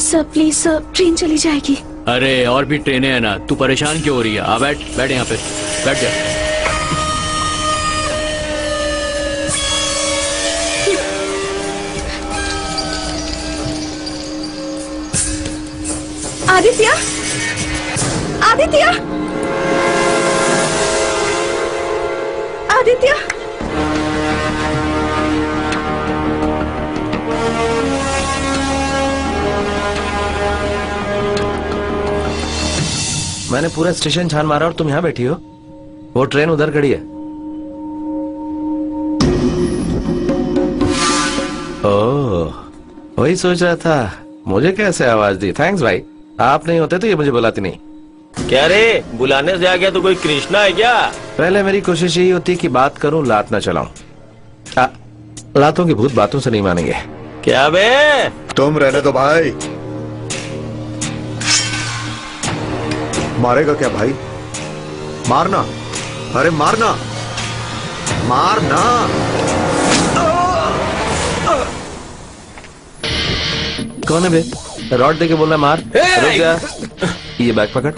सर प्लीज सर, ट्रेन चली जाएगी। अरे और भी ट्रेनें हैं ना, तू परेशान क्यों हो रही है? आ बैठ बैठ यहाँ पे, बैठ जा। आदित्य, आदित्य, आदित्य। मैंने पूरा स्टेशन छान मारा और तुम यहाँ बैठी हो। वो ट्रेन उधर खड़ी है। ओह वही सोच रहा था मुझे कैसे आवाज दी। थैंक्स भाई, आप नहीं होते तो ये मुझे बुलाती नहीं। क्या रे बुलाने से आ गया तो कोई कृष्णा है क्या? पहले मेरी कोशिश यही होती कि बात करूं, लात ना चलाऊं। लातों की भूत बातों से नहीं मानेंगे। क्या बे? तुम रहने दो भाई। मारेगा क्या भाई? मारना, अरे मारना, मारना। कौन है बे? रॉड दे के बोलना मार। रुक जा, ये बैग पकड़।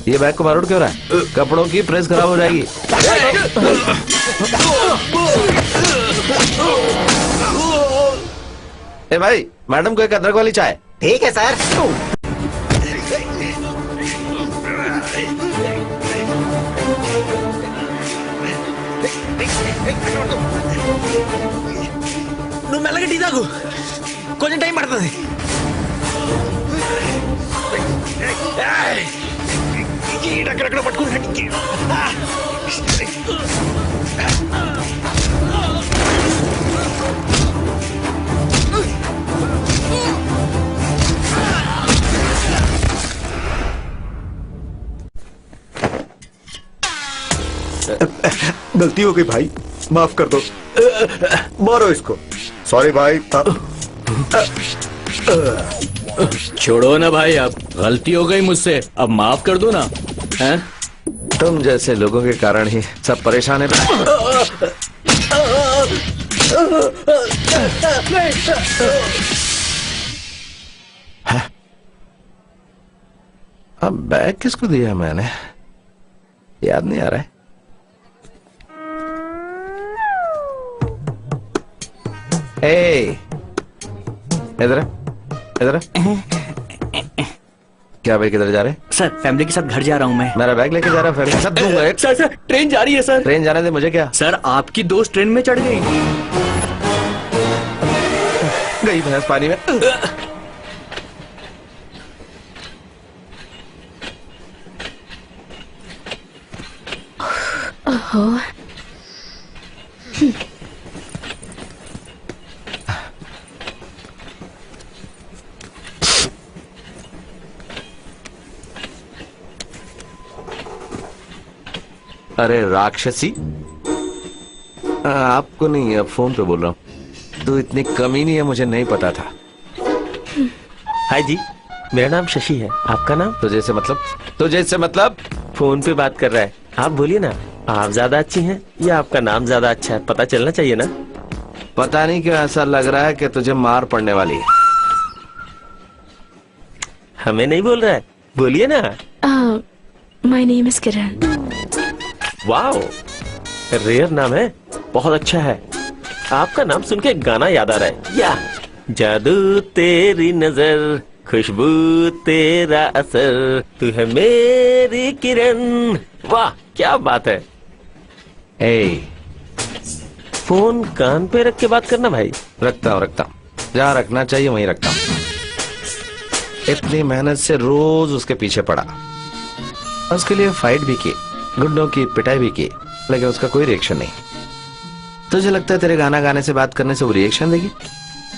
ये बैग को मार क्यों रहा है? कपड़ों की प्रेस खराब हो जाएगी। ए भाई, मैडम को एक अदरक वाली चाय। ठीक है सर। నువ్వు మెల్లగా టీ తాగు, కొంచెం టైం పడుతుంది. అక్కడక్కడ పట్టుకుని गलती हो गई भाई, माफ कर दो। मारो इसको। सॉरी भाई। छोड़ो ना भाई, अब गलती हो गई मुझसे, अब माफ कर दो ना। हैं? तुम जैसे लोगों के कारण ही सब परेशान है। अब बैग किसको दिया मैंने, याद नहीं आ रहा है। इधर इधर क्या भाई, किधर जा रहे? सर फैमिली के साथ घर जा रहा हूँ मैं। मेरा बैग लेके जा रहा है, सब दूंगा एक। सर ट्रेन जा रही है सर। ट्रेन जाने दे, मुझे क्या। सर आपकी दोस्त ट्रेन में चढ़ गई। गई भैंस पानी में। ओहो। अरे राक्षसी, आपको नहीं, अब फोन पे बोल रहा हूँ। तो इतनी कमी नहीं है, मुझे नहीं पता था। हाय जी, मेरा नाम शशि है, आपका नाम? तुझे से मतलब? तुझे से मतलब? फोन पे बात कर रहा है, आप बोलिए ना, आप ज्यादा अच्छी हैं या आपका नाम ज्यादा अच्छा है, पता चलना चाहिए ना। पता नहीं क्यों ऐसा लग रहा है कि तुझे मार पड़ने वाली है। हमें नहीं बोल रहा है, बोलिए ना। My name is Kiran. Wow, rare नाम है, बहुत अच्छा है। आपका नाम सुन के गाना याद आ रहा है, या जादू तेरी नजर, खुशबू तेरा असर, तू है मेरी किरण। वाह क्या बात है। फोन कान पे रख के बात करना भाई। रखता हूँ जहाँ रखना चाहिए वहीं रखता हूँ। इतनी मेहनत से रोज उसके पीछे पड़ा, उसके लिए फाइट भी की, गुंडों की पिटाई भी की, लेकिन उसका कोई रिएक्शन नहीं। तुझे लगता है तेरे गाना गाने से बात करने से वो रिएक्शन देगी?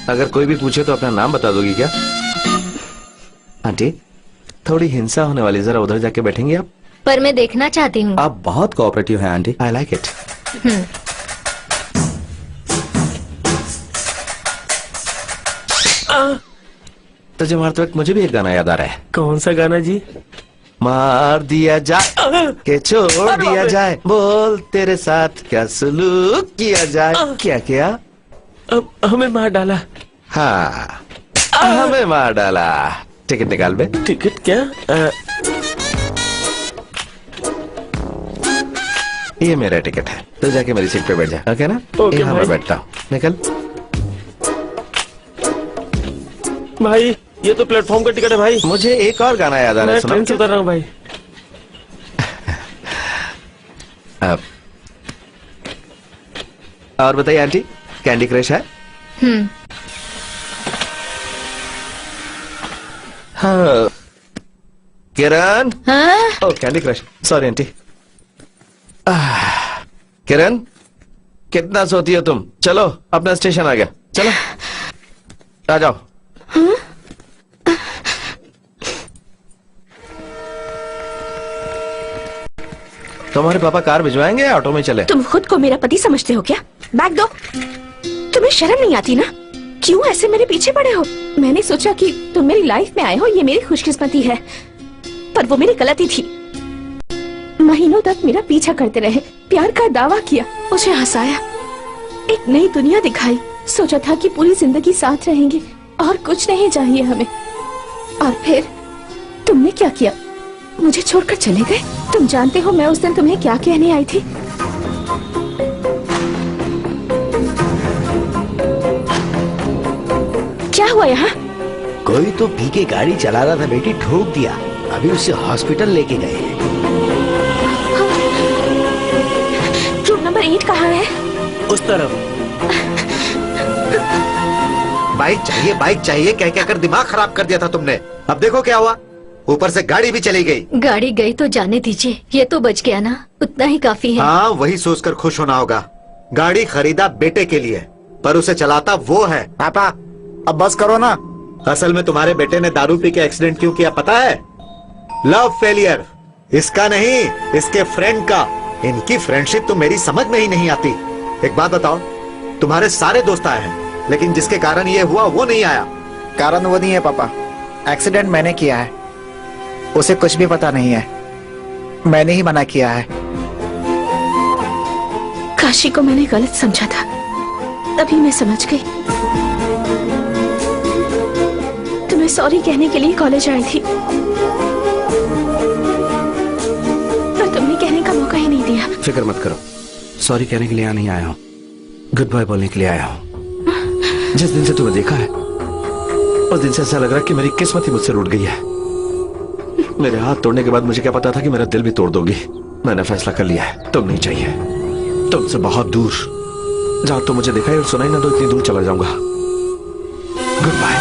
अगर कोई भी पूछे तो अपना नाम बता दोगी क्या? आंटी थोड़ी हिंसा होने वाली, जरा उधर जाके बैठेंगे आप? पर मैं देखना चाहती हूँ। आप बहुत कोऑपरेटिव हैं आंटी, आई लाइक इट। तुझे मारते वक्त मुझे भी एक गाना याद आ रहा है। कौन सा गाना जी? मार दिया जाए के छोड़ दिया जाए, बोल तेरे साथ क्या सलूक किया जाए। क्या किया? अब हमें मार डाला। हाँ हमें मार डाला। टिकट निकाल बे। टिकट क्या? ये मेरा टिकट है, तो जाके मेरी सीट पे बैठ जा, ओके ना? ओके यहाँ मैं बैठता हूँ, निकल। भाई ये तो प्लेटफॉर्म का टिकट है भाई। मुझे एक और गाना याद आ रहा है, ट्रेन से उतर रहा हूँ भाई। अब और बताइए आंटी, कैंडी क्रश है? हाँ किरण। हाँ? ओ कैंडी क्रश, सॉरी आंटी। किरण कितना सोती हो तुम? चलो अपना स्टेशन आ गया, चलो आ जाओ। तुम्हारे पापा कार भिजवाएंगे या ऑटो में चले? तुम खुद को मेरा पति समझते हो क्या? बैग दो। तुम्हें शर्म नहीं आती ना? क्यों ऐसे मेरे पीछे पड़े हो? मैंने सोचा कि तुम मेरी लाइफ में आए हो, ये मेरी खुशकिस्मती है, पर वो मेरी गलती थी। महीनों तक मेरा पीछा करते रहे, प्यार का दावा किया, मुझे हंसाया, एक नई दुनिया दिखाई, सोचा था कि पूरी जिंदगी साथ रहेंगे और कुछ नहीं चाहिए हमें। और फिर तुमने क्या किया? मुझे छोड़कर चले गए। तुम जानते हो मैं उस दिन तुम्हें क्या कहने आई थी? क्या हुआ यहाँ? कोई तो पी के गाड़ी चला रहा था बेटी, ठोक दिया, अभी उसे हॉस्पिटल लेके गए। रूम नंबर 8 कहाँ है? उस तरफ। बाइक चाहिए कह कहकर दिमाग खराब कर दिया था तुमने। अब देखो क्या हुआ, ऊपर से गाड़ी भी चली गई। गाड़ी गई तो जाने दीजिए, ये तो बच गया ना, उतना ही काफी है। हाँ वही सोचकर खुश होना होगा। गाड़ी खरीदा बेटे के लिए, पर उसे चलाता वो है। पापा अब बस करो ना। असल में तुम्हारे बेटे ने दारू पी के एक्सीडेंट क्यों किया पता है? Love failure. इसका नहीं, इसके फ्रेंड का। इनकी फ्रेंडशिप तो मेरी समझ में ही नहीं आती। एक बात बताओ, तुम्हारे सारे दोस्त आए हैं, लेकिन जिसके कारण ये हुआ वो नहीं आया। कारण वो नहीं है पापा, एक्सीडेंट मैंने किया है, उसे कुछ भी पता नहीं है, मैंने ही मना किया है। काशी को मैंने गलत समझा था, तभी मैं समझ गई। तुम्हें सॉरी कहने के लिए कॉलेज आई थी, पर तुमने कहने का मौका ही नहीं दिया। फिक्र मत करो, सॉरी कहने के लिए यहाँ नहीं आया हूँ, गुड बाय बोलने के लिए आया हूँ। जिस दिन से तुम्हें देखा है उस दिन से ऐसा लग रहा है कि मेरी किस्मत ही मुझसे रूठ गई है। मेरे हाथ तोड़ने के बाद मुझे क्या पता था कि मेरा दिल भी तोड़ दोगी। मैंने फैसला कर लिया है, तुम नहीं चाहिए। तुमसे बहुत दूर, जहां तुम मुझे दिखाई और सुनाई ना दो, इतनी दूर चला जाऊंगा। Good bye.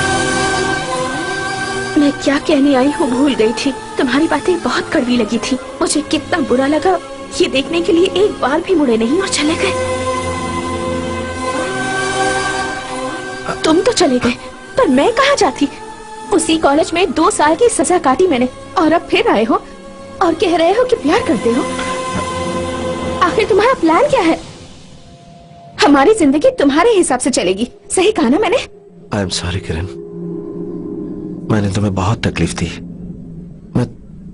मैं क्या कहने आई हूँ भूल गई थी। तुम्हारी बातें बहुत कड़वी लगी थी। मुझे कितना बुरा लगा ये देखने के लिए एक बार भी मुड़े नहीं और चले गए। तुम तो चले गए, पर मैं कहाँ जाती। उसी कॉलेज में 2 साल की सजा काटी मैंने, और अब फिर आए हो और कह रहे हो कि प्यार करते हो। आखिर तुम्हारा प्लान क्या है? हमारी जिंदगी तुम्हारे हिसाब से चलेगी, सही कहा ना मैंने? आई एम सॉरी किरण, मैंने तुम्हें बहुत तकलीफ दी। मैं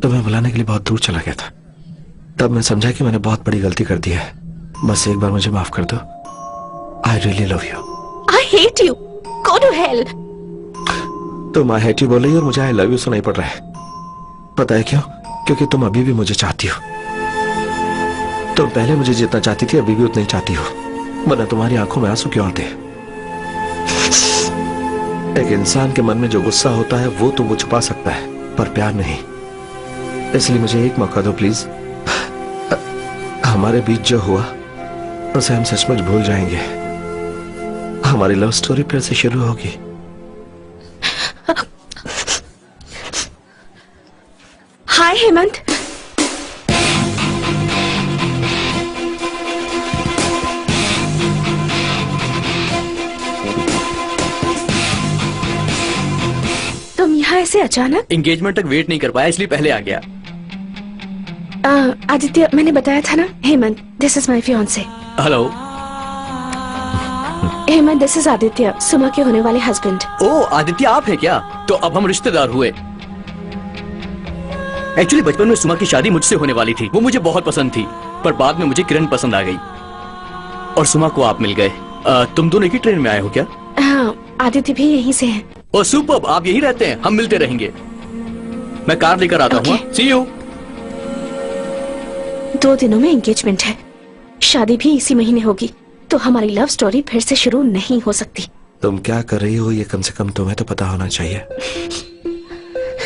तुम्हें बुलाने के लिए बहुत दूर चला गया था, तब मैं समझा कि मैंने बहुत बड़ी गलती कर दी है। बस एक बार मुझे माफ कर दो। I really love you. I hate you, go to hell. तुम आई हेट यू बोल रही हो और मुझे आई लव यू सुनाई पड़ रहा है। पता है क्यों? क्योंकि तुम अभी भी मुझे चाहती हो। तुम पहले मुझे जितना चाहती थी अभी भी उतना ही चाहती हो, वरना तुम्हारी आंखों में आंसू क्यों आते? एक इंसान के मन में जो गुस्सा होता है वो तो वो छुपा सकता है, पर प्यार नहीं। इसलिए मुझे एक मौका दो प्लीज। हमारे बीच जो हुआ उसे हम सचमुच भूल जाएंगे। हमारी लव स्टोरी फिर से शुरू होगी। हाय हेमंत। तुम यहाँ ऐसे अचानक? एंगेजमेंट तक वेट नहीं कर पाया इसलिए पहले आ गया। आदित्य, मैंने बताया था ना। Hemant, this is my fiancee. Hello Hemant, this is Aditya, Suma के होने वाले हस्बैंड। ओ आदित्य, आप हैं क्या? तो अब हम रिश्तेदार हुए। एक्चुअली बचपन में सुमा की शादी मुझसे होने वाली थी, वो मुझे बहुत पसंद थी, पर बाद में मुझे किरण पसंद आ गई और सुमा को आप मिल गए। तुम दोनों एक ही ट्रेन में आए हो क्या? हाँ, आदित्य भी यहीं से है। ओ सुपर्ब, आप यहीं रहते हैं? हम मिलते रहेंगे। मैं कार लेकर आता हूँ। सी यू। 2 दिनों में एंगेजमेंट है, शादी भी इसी महीने होगी, तो हमारी लव स्टोरी फिर से शुरू नहीं हो सकती। तुम क्या कर रही हो ये कम से कम तुम्हें तो पता होना चाहिए।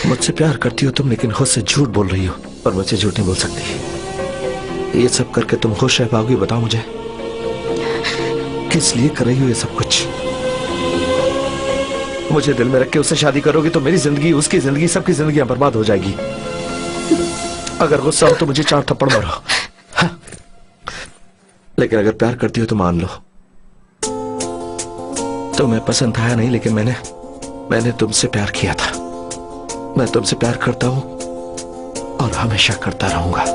मुझसे प्यार करती हो तुम, लेकिन खुद से झूठ बोल रही हो, और मुझसे झूठ नहीं बोल सकती। ये सब करके तुम खुश रह पाओगी? बताओ मुझे, किस लिए कर रही हो ये सब कुछ? मुझे दिल में रख के उससे शादी करोगी तो मेरी जिंदगी, उसकी जिंदगी, सबकी जिंदगियां बर्बाद हो जाएगी। अगर गुस्सा हो तो मुझे 4 थप्पड़ मारो। हाँ। लेकिन अगर प्यार करती हो तो मान लो। तुम्हें पसंद आया नहीं, लेकिन मैंने तुमसे प्यार किया था। मैं तुमसे प्यार करता हूं और हमेशा करता रहूंगा।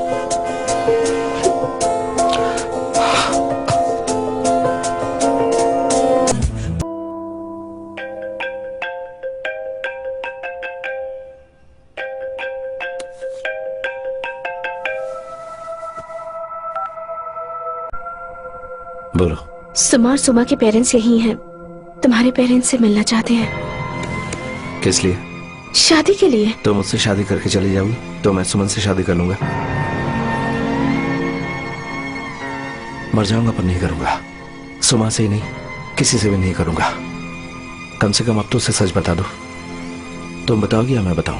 बोलो। सुमा और सुमा के पेरेंट्स यही हैं। तुम्हारे पेरेंट्स से मिलना चाहते हैं। किस लिए? शादी के लिए। तो मुझसे शादी करके चली जाओगी तो मैं सुमन से शादी कर लूंगा। मर जाऊंगा पर नहीं करूंगा। सुमा से ही नहीं, किसी से भी नहीं करूंगा। कम से कम अब तो उसे सच बता दो। तुम बताओगी या मैं बताऊं?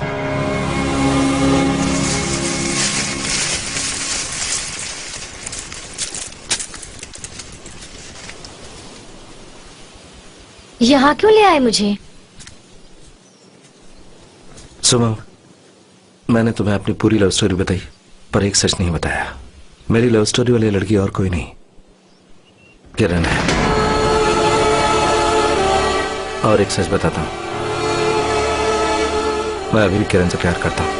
यहाँ क्यों ले आए मुझे? सुमा, मैंने तुम्हें अपनी पूरी लव स्टोरी बताई, पर एक सच नहीं बताया। मेरी लव स्टोरी वाली लड़की और कोई नहीं, किरण है। और एक सच बताता हूं, मैं अभी भी किरण से प्यार करता हूं।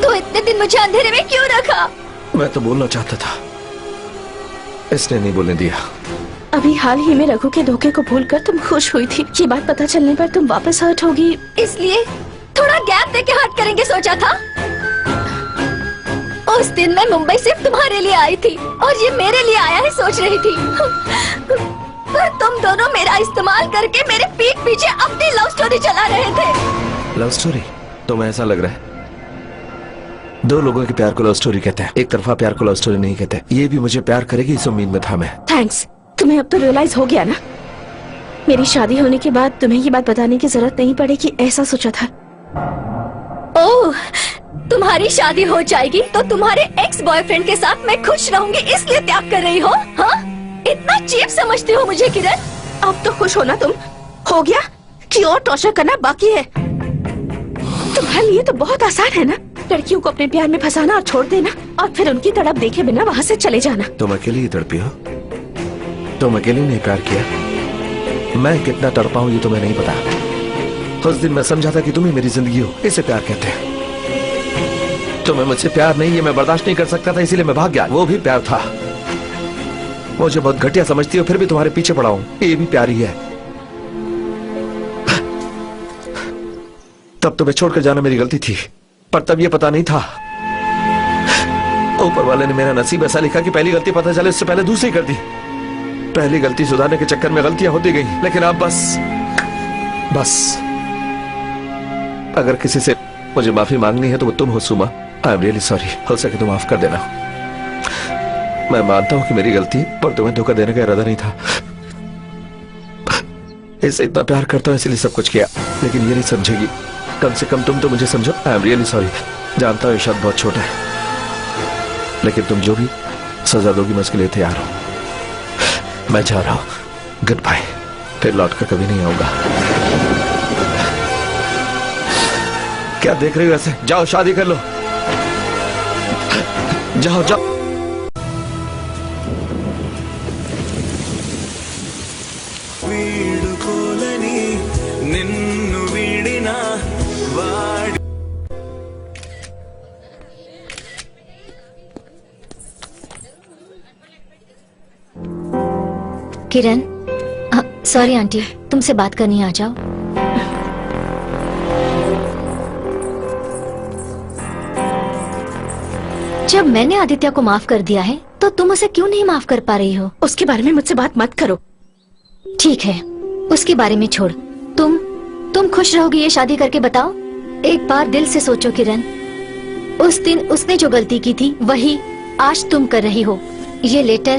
तो इतने दिन मुझे अंधेरे में क्यों रखा? मैं तो बोलना चाहता था, इसने नहीं बोलने दिया। अभी हाल ही में रघु के धोखे को भूलकर तुम खुश हुई थी। ये बात पता चलने पर तुम वापस हर्ट होगी, इसलिए थोड़ा गैप देके हर्ट करेंगे सोचा था। उस दिन मैं मुंबई सिर्फ तुम्हारे लिए आई थी और ये मेरे लिए आया है सोच रही थी, पर तुम दोनों मेरा इस्तेमाल करके मेरे पीठ पीछे अपनी लव स्टोरी चला रहे थे। Love story? तुम्हें ऐसा लग रहा है? दो लोगों के प्यार को लव स्टोरी कहते हैं, एक तरफा प्यार को लव स्टोरी नहीं कहते। ये भी मुझे प्यार करेगी इस उम्मीद में था मैं। थैंक्स, तुम्हें अब तो रियलाइज हो गया ना। मेरी शादी होने के बाद तुम्हें ये बात बताने की जरूरत नहीं पड़ेगी, ऐसा सोचा था। ओह, तुम्हारी शादी हो जाएगी तो तुम्हारे एक्स बॉयफ्रेंड के साथ मैं खुश रहूंगी, इसलिए त्याग कर रही हो? हाँ, इतना चीप समझती हो मुझे किरण? अब तो खुश हो ना तुम? हो गया कि और टॉर्चर करना बाकी है? तुम्हारे लिए तो बहुत आसान है ना, लड़कियों को अपने प्यार में फंसाना और छोड़ देना, और फिर उनकी तड़प देखे बिना वहाँ से चले जाना। तुम अकेली ही तड़पी हो? तुम अकेली ने प्यार किया? मैं कितना तड़पा हूँ ये तुम्हें नहीं पता। उस दिन मैं समझा था कि तुम ही मेरी जिंदगी हो, इसे प्यार कहते हैं। तुम्हें मुझसे प्यार नहीं है मैं बर्दाश्त नहीं कर सकता था, इसीलिए मैं भाग गया। वो भी प्यार था। मुझे बहुत घटिया समझती हो, फिर भी तुम्हारे पीछे पड़ा हूं, ये भी प्यार ही है। तब तुम्हें छोड़कर जाना मेरी गलती थी, पर तब ये पता नहीं था। ऊपर वाले ने मेरा नसीब ऐसा लिखा कि पहली गलती पता चले उससे पहले दूसरी कर दी। पहली गलती सुधारने के चक्कर में गलतियां होती गई, लेकिन अब बस अगर किसी से मुझे माफी मांगनी है तो वो तुम हो Suma. I am really sorry. हो सके तो माफ कर देना। मैं मानता हूं कि मेरी गलती, पर तुम्हें धोखा देने का इरादा नहीं था। इससे इतना प्यार करता हूं इसलिए सब कुछ किया, लेकिन ये नहीं समझेगी। कम से कम तुम तो मुझे समझो। आई एम रियली सॉरी। जानता हूं ये शब्द बहुत छोटा है, लेकिन तुम जो भी सजा दोगी मैं उसके लिए तैयार हूं। मैं जा रहा हूं, गुड बाय। फिर लौट कर कभी नहीं आऊंगा। क्या देख रही हो ऐसे? जाओ शादी कर लो, जाओ जाओ। వీడుకోలని నిన్ను వీడిన వాడి किरण, सॉरी आंटी, तुमसे बात करनी, आ जाओ। जब मैंने आदित्य को माफ कर दिया है तो तुम उसे क्यों नहीं माफ कर पा रही हो? उसके बारे में मुझसे बात मत करो। ठीक है, उसके बारे में छोड़। तुम खुश रहोगी ये शादी करके बताओ? एक बार दिल से सोचो किरण, उस दिन उसने जो गलती की थी वही आज तुम कर रही हो। ये लेटर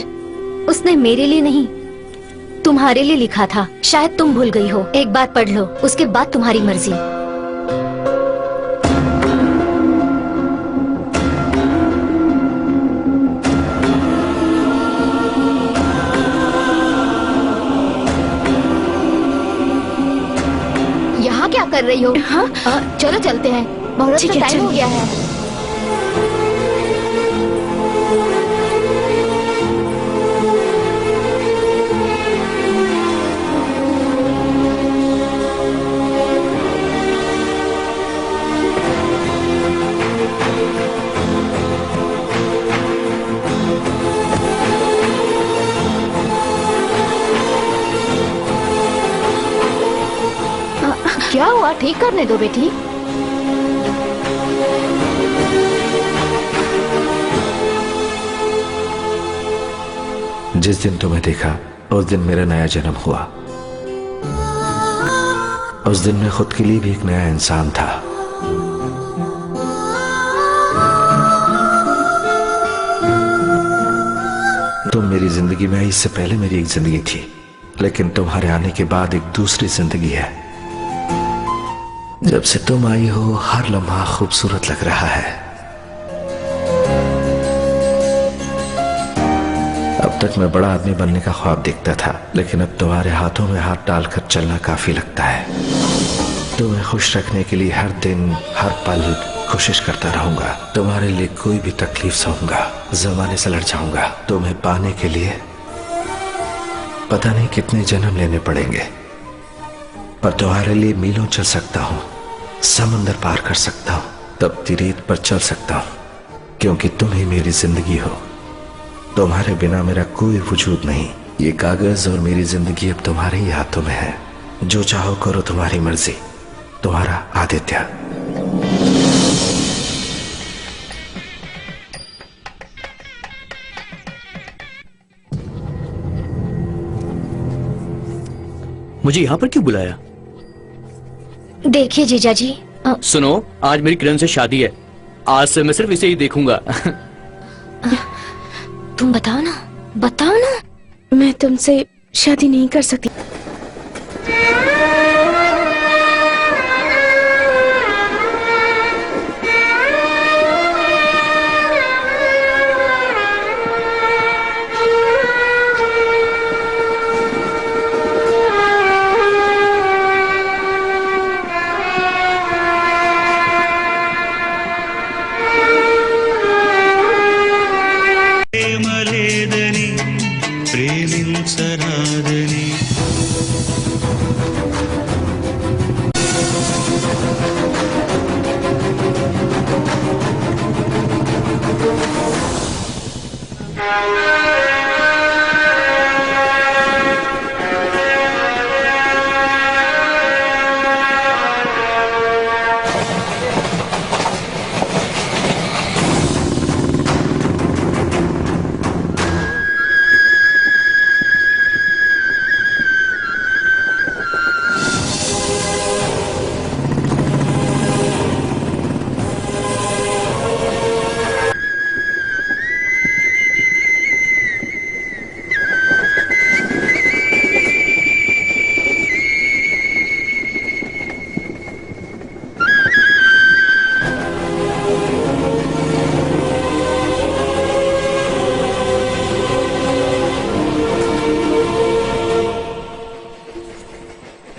उसने मेरे लिए नहीं तुम्हारे लिए लिखा था, शायद तुम भूल गई हो। एक बार पढ़ लो, उसके बाद तुम्हारी मर्जी। यहाँ क्या कर रही हो? हाँ? चलो चलते हैं, बहुत टाइम हो गया है। क्या हुआ? ठीक करने दो बेटी। जिस दिन तुम्हें देखा उस दिन मेरा नया जन्म हुआ। उस दिन मैं खुद के लिए भी एक नया इंसान था। तुम मेरी जिंदगी में आई इससे पहले मेरी एक जिंदगी थी, लेकिन तुम्हारे आने के बाद एक दूसरी जिंदगी है। जब से तुम आई हो हर लम्हा खूबसूरत लग रहा है। अब तक मैं बड़ा आदमी बनने का ख्वाब देखता था, लेकिन अब तुम्हारे हाथों में हाथ डालकर चलना काफी लगता है। तुम्हें खुश रखने के लिए हर दिन हर पल कोशिश करता रहूंगा। तुम्हारे लिए कोई भी तकलीफ सहूंगा, जमाने से लड़ जाऊंगा। तुम्हें पाने के लिए पता नहीं कितने जन्म लेने पड़ेंगे, पर तुम्हारे लिए मीलों चल सकता हूं, समंदर पार कर सकता हूं, तपती रेत पर चल सकता हूं, क्योंकि तुम ही मेरी जिंदगी हो। तुम्हारे बिना मेरा कोई वजूद नहीं। ये कागज और मेरी जिंदगी अब तुम्हारे ही हाथों में है। जो चाहो करो, तुम्हारी मर्जी। तुम्हारा आदित्य। मुझे यहाँ पर क्यों बुलाया? देखिए जीजा जी, सुनो, आज मेरी किरण से शादी है। आज से मैं सिर्फ इसे ही देखूंगा। तुम बताओ ना, बताओ ना। मैं तुमसे शादी नहीं कर सकती। ప్రేమలేదని ప్రేమించరాదని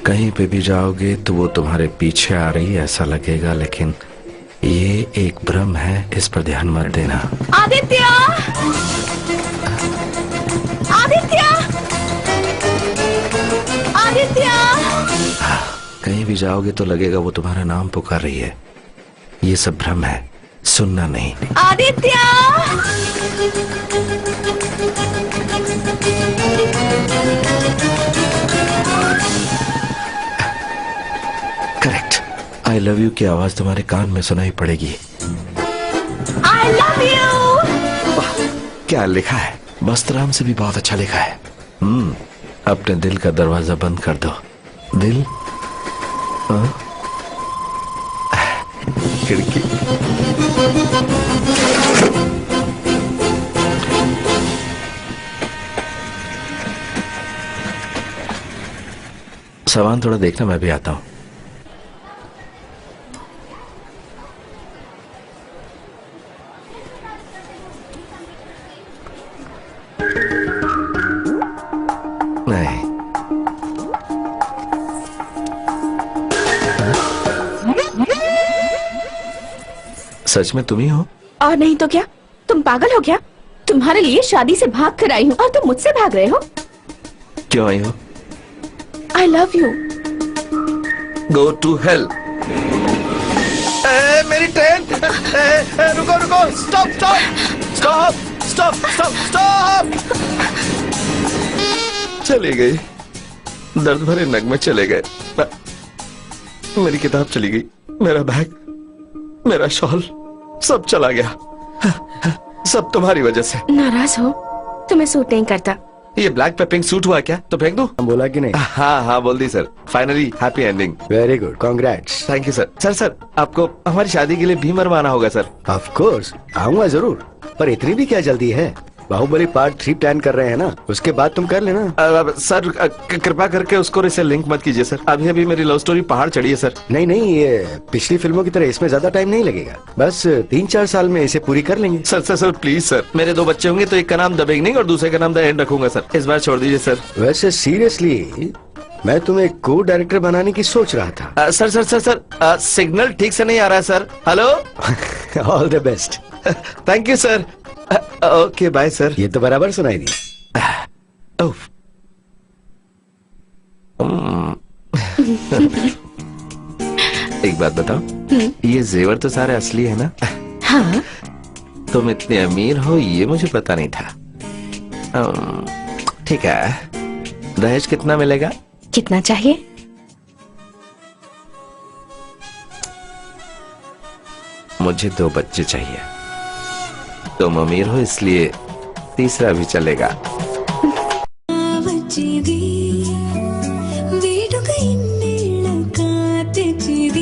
कहीं पे भी जाओगे तो वो तुम्हारे पीछे आ रही है ऐसा लगेगा, लेकिन ये एक भ्रम है, इस पर ध्यान मत देना। आदित्य! आदित्य! आदित्य! कहीं भी जाओगे तो लगेगा वो तुम्हारा नाम पुकार रही है। ये सब भ्रम है, सुनना नहीं। Aditya! Correct. I love you की आवाज तुम्हारे कान में सुनाई पड़ेगी। आई लव यू! क्या लिखा है? बस्तराम से भी बहुत अच्छा लिखा है। अपने दिल का दरवाजा बंद कर दो। दिल खिड़की। सामान थोड़ा देखना, मैं भी आता हूं। नहीं, सच में तुम ही हो? और नहीं तो क्या? तुम पागल हो क्या? तुम्हारे लिए शादी से भाग कर आई हूँ और तुम मुझसे भाग रहे हो। क्यों आई हो? I love you. Go to hell. मेरी ट्रेन! रुको रुको! Stop stop stop stop stop stop! चली गई, दर्द भरे नगमे चले गए। मेरी किताब चली गई, मेरा बैग, मेरा शॉल, सब चला गया। सब तुम्हारी वजह से। नाराज हो? तुम्हें सूट नहीं करता। ये ब्लैक पे पिंक सूट हुआ क्या? तो फेंक दूं? बोला कि नहीं? हाँ हाँ बोल दी sir. Finally happy ending. Very good, congrats. Thank you sir. Sir आपको हमारी शादी के लिए भीमर आना होगा सर। ऑफ कोर्स आऊंगा जरूर, पर इतनी भी क्या जल्दी है? बाहुबली पार्ट 3 प्लान कर रहे हैं ना, उसके बाद तुम कर लेना। सर कृपा करके उसको इससे लिंक मत कीजिए सर। अभी अभी मेरी लव स्टोरी पहाड़ चढ़ी है सर। नहीं नहीं, ये पिछली फिल्मों की तरह इसमें ज्यादा टाइम नहीं लगेगा, बस 3-4 साल में इसे पूरी कर लेंगे। सर प्लीज सर, मेरे 2 बच्चे होंगे तो एक का नाम द बिगनिंग और दूसरे का नाम द एंड रखूंगा सर। इस बार छोड़ दीजिए सर। वैसे सीरियसली मैं तुम्हें को डायरेक्टर बनाने की सोच रहा था। सर सिग्नल ठीक से नहीं आ रहा है sir. Hello. All the best. Thank you sir. Okay bye sir. ये तो बराबर सुनाई दी। एक बात बताओ, ये जेवर तो सारे असली है ना? हाँ। तुम इतने अमीर हो ये मुझे पता नहीं था। ठीक है, दहेज कितना मिलेगा? कितना चाहिए? मुझे 2 बच्चे चाहिए। तुम अमीर हो इसलिए तीसरा भी चलेगा।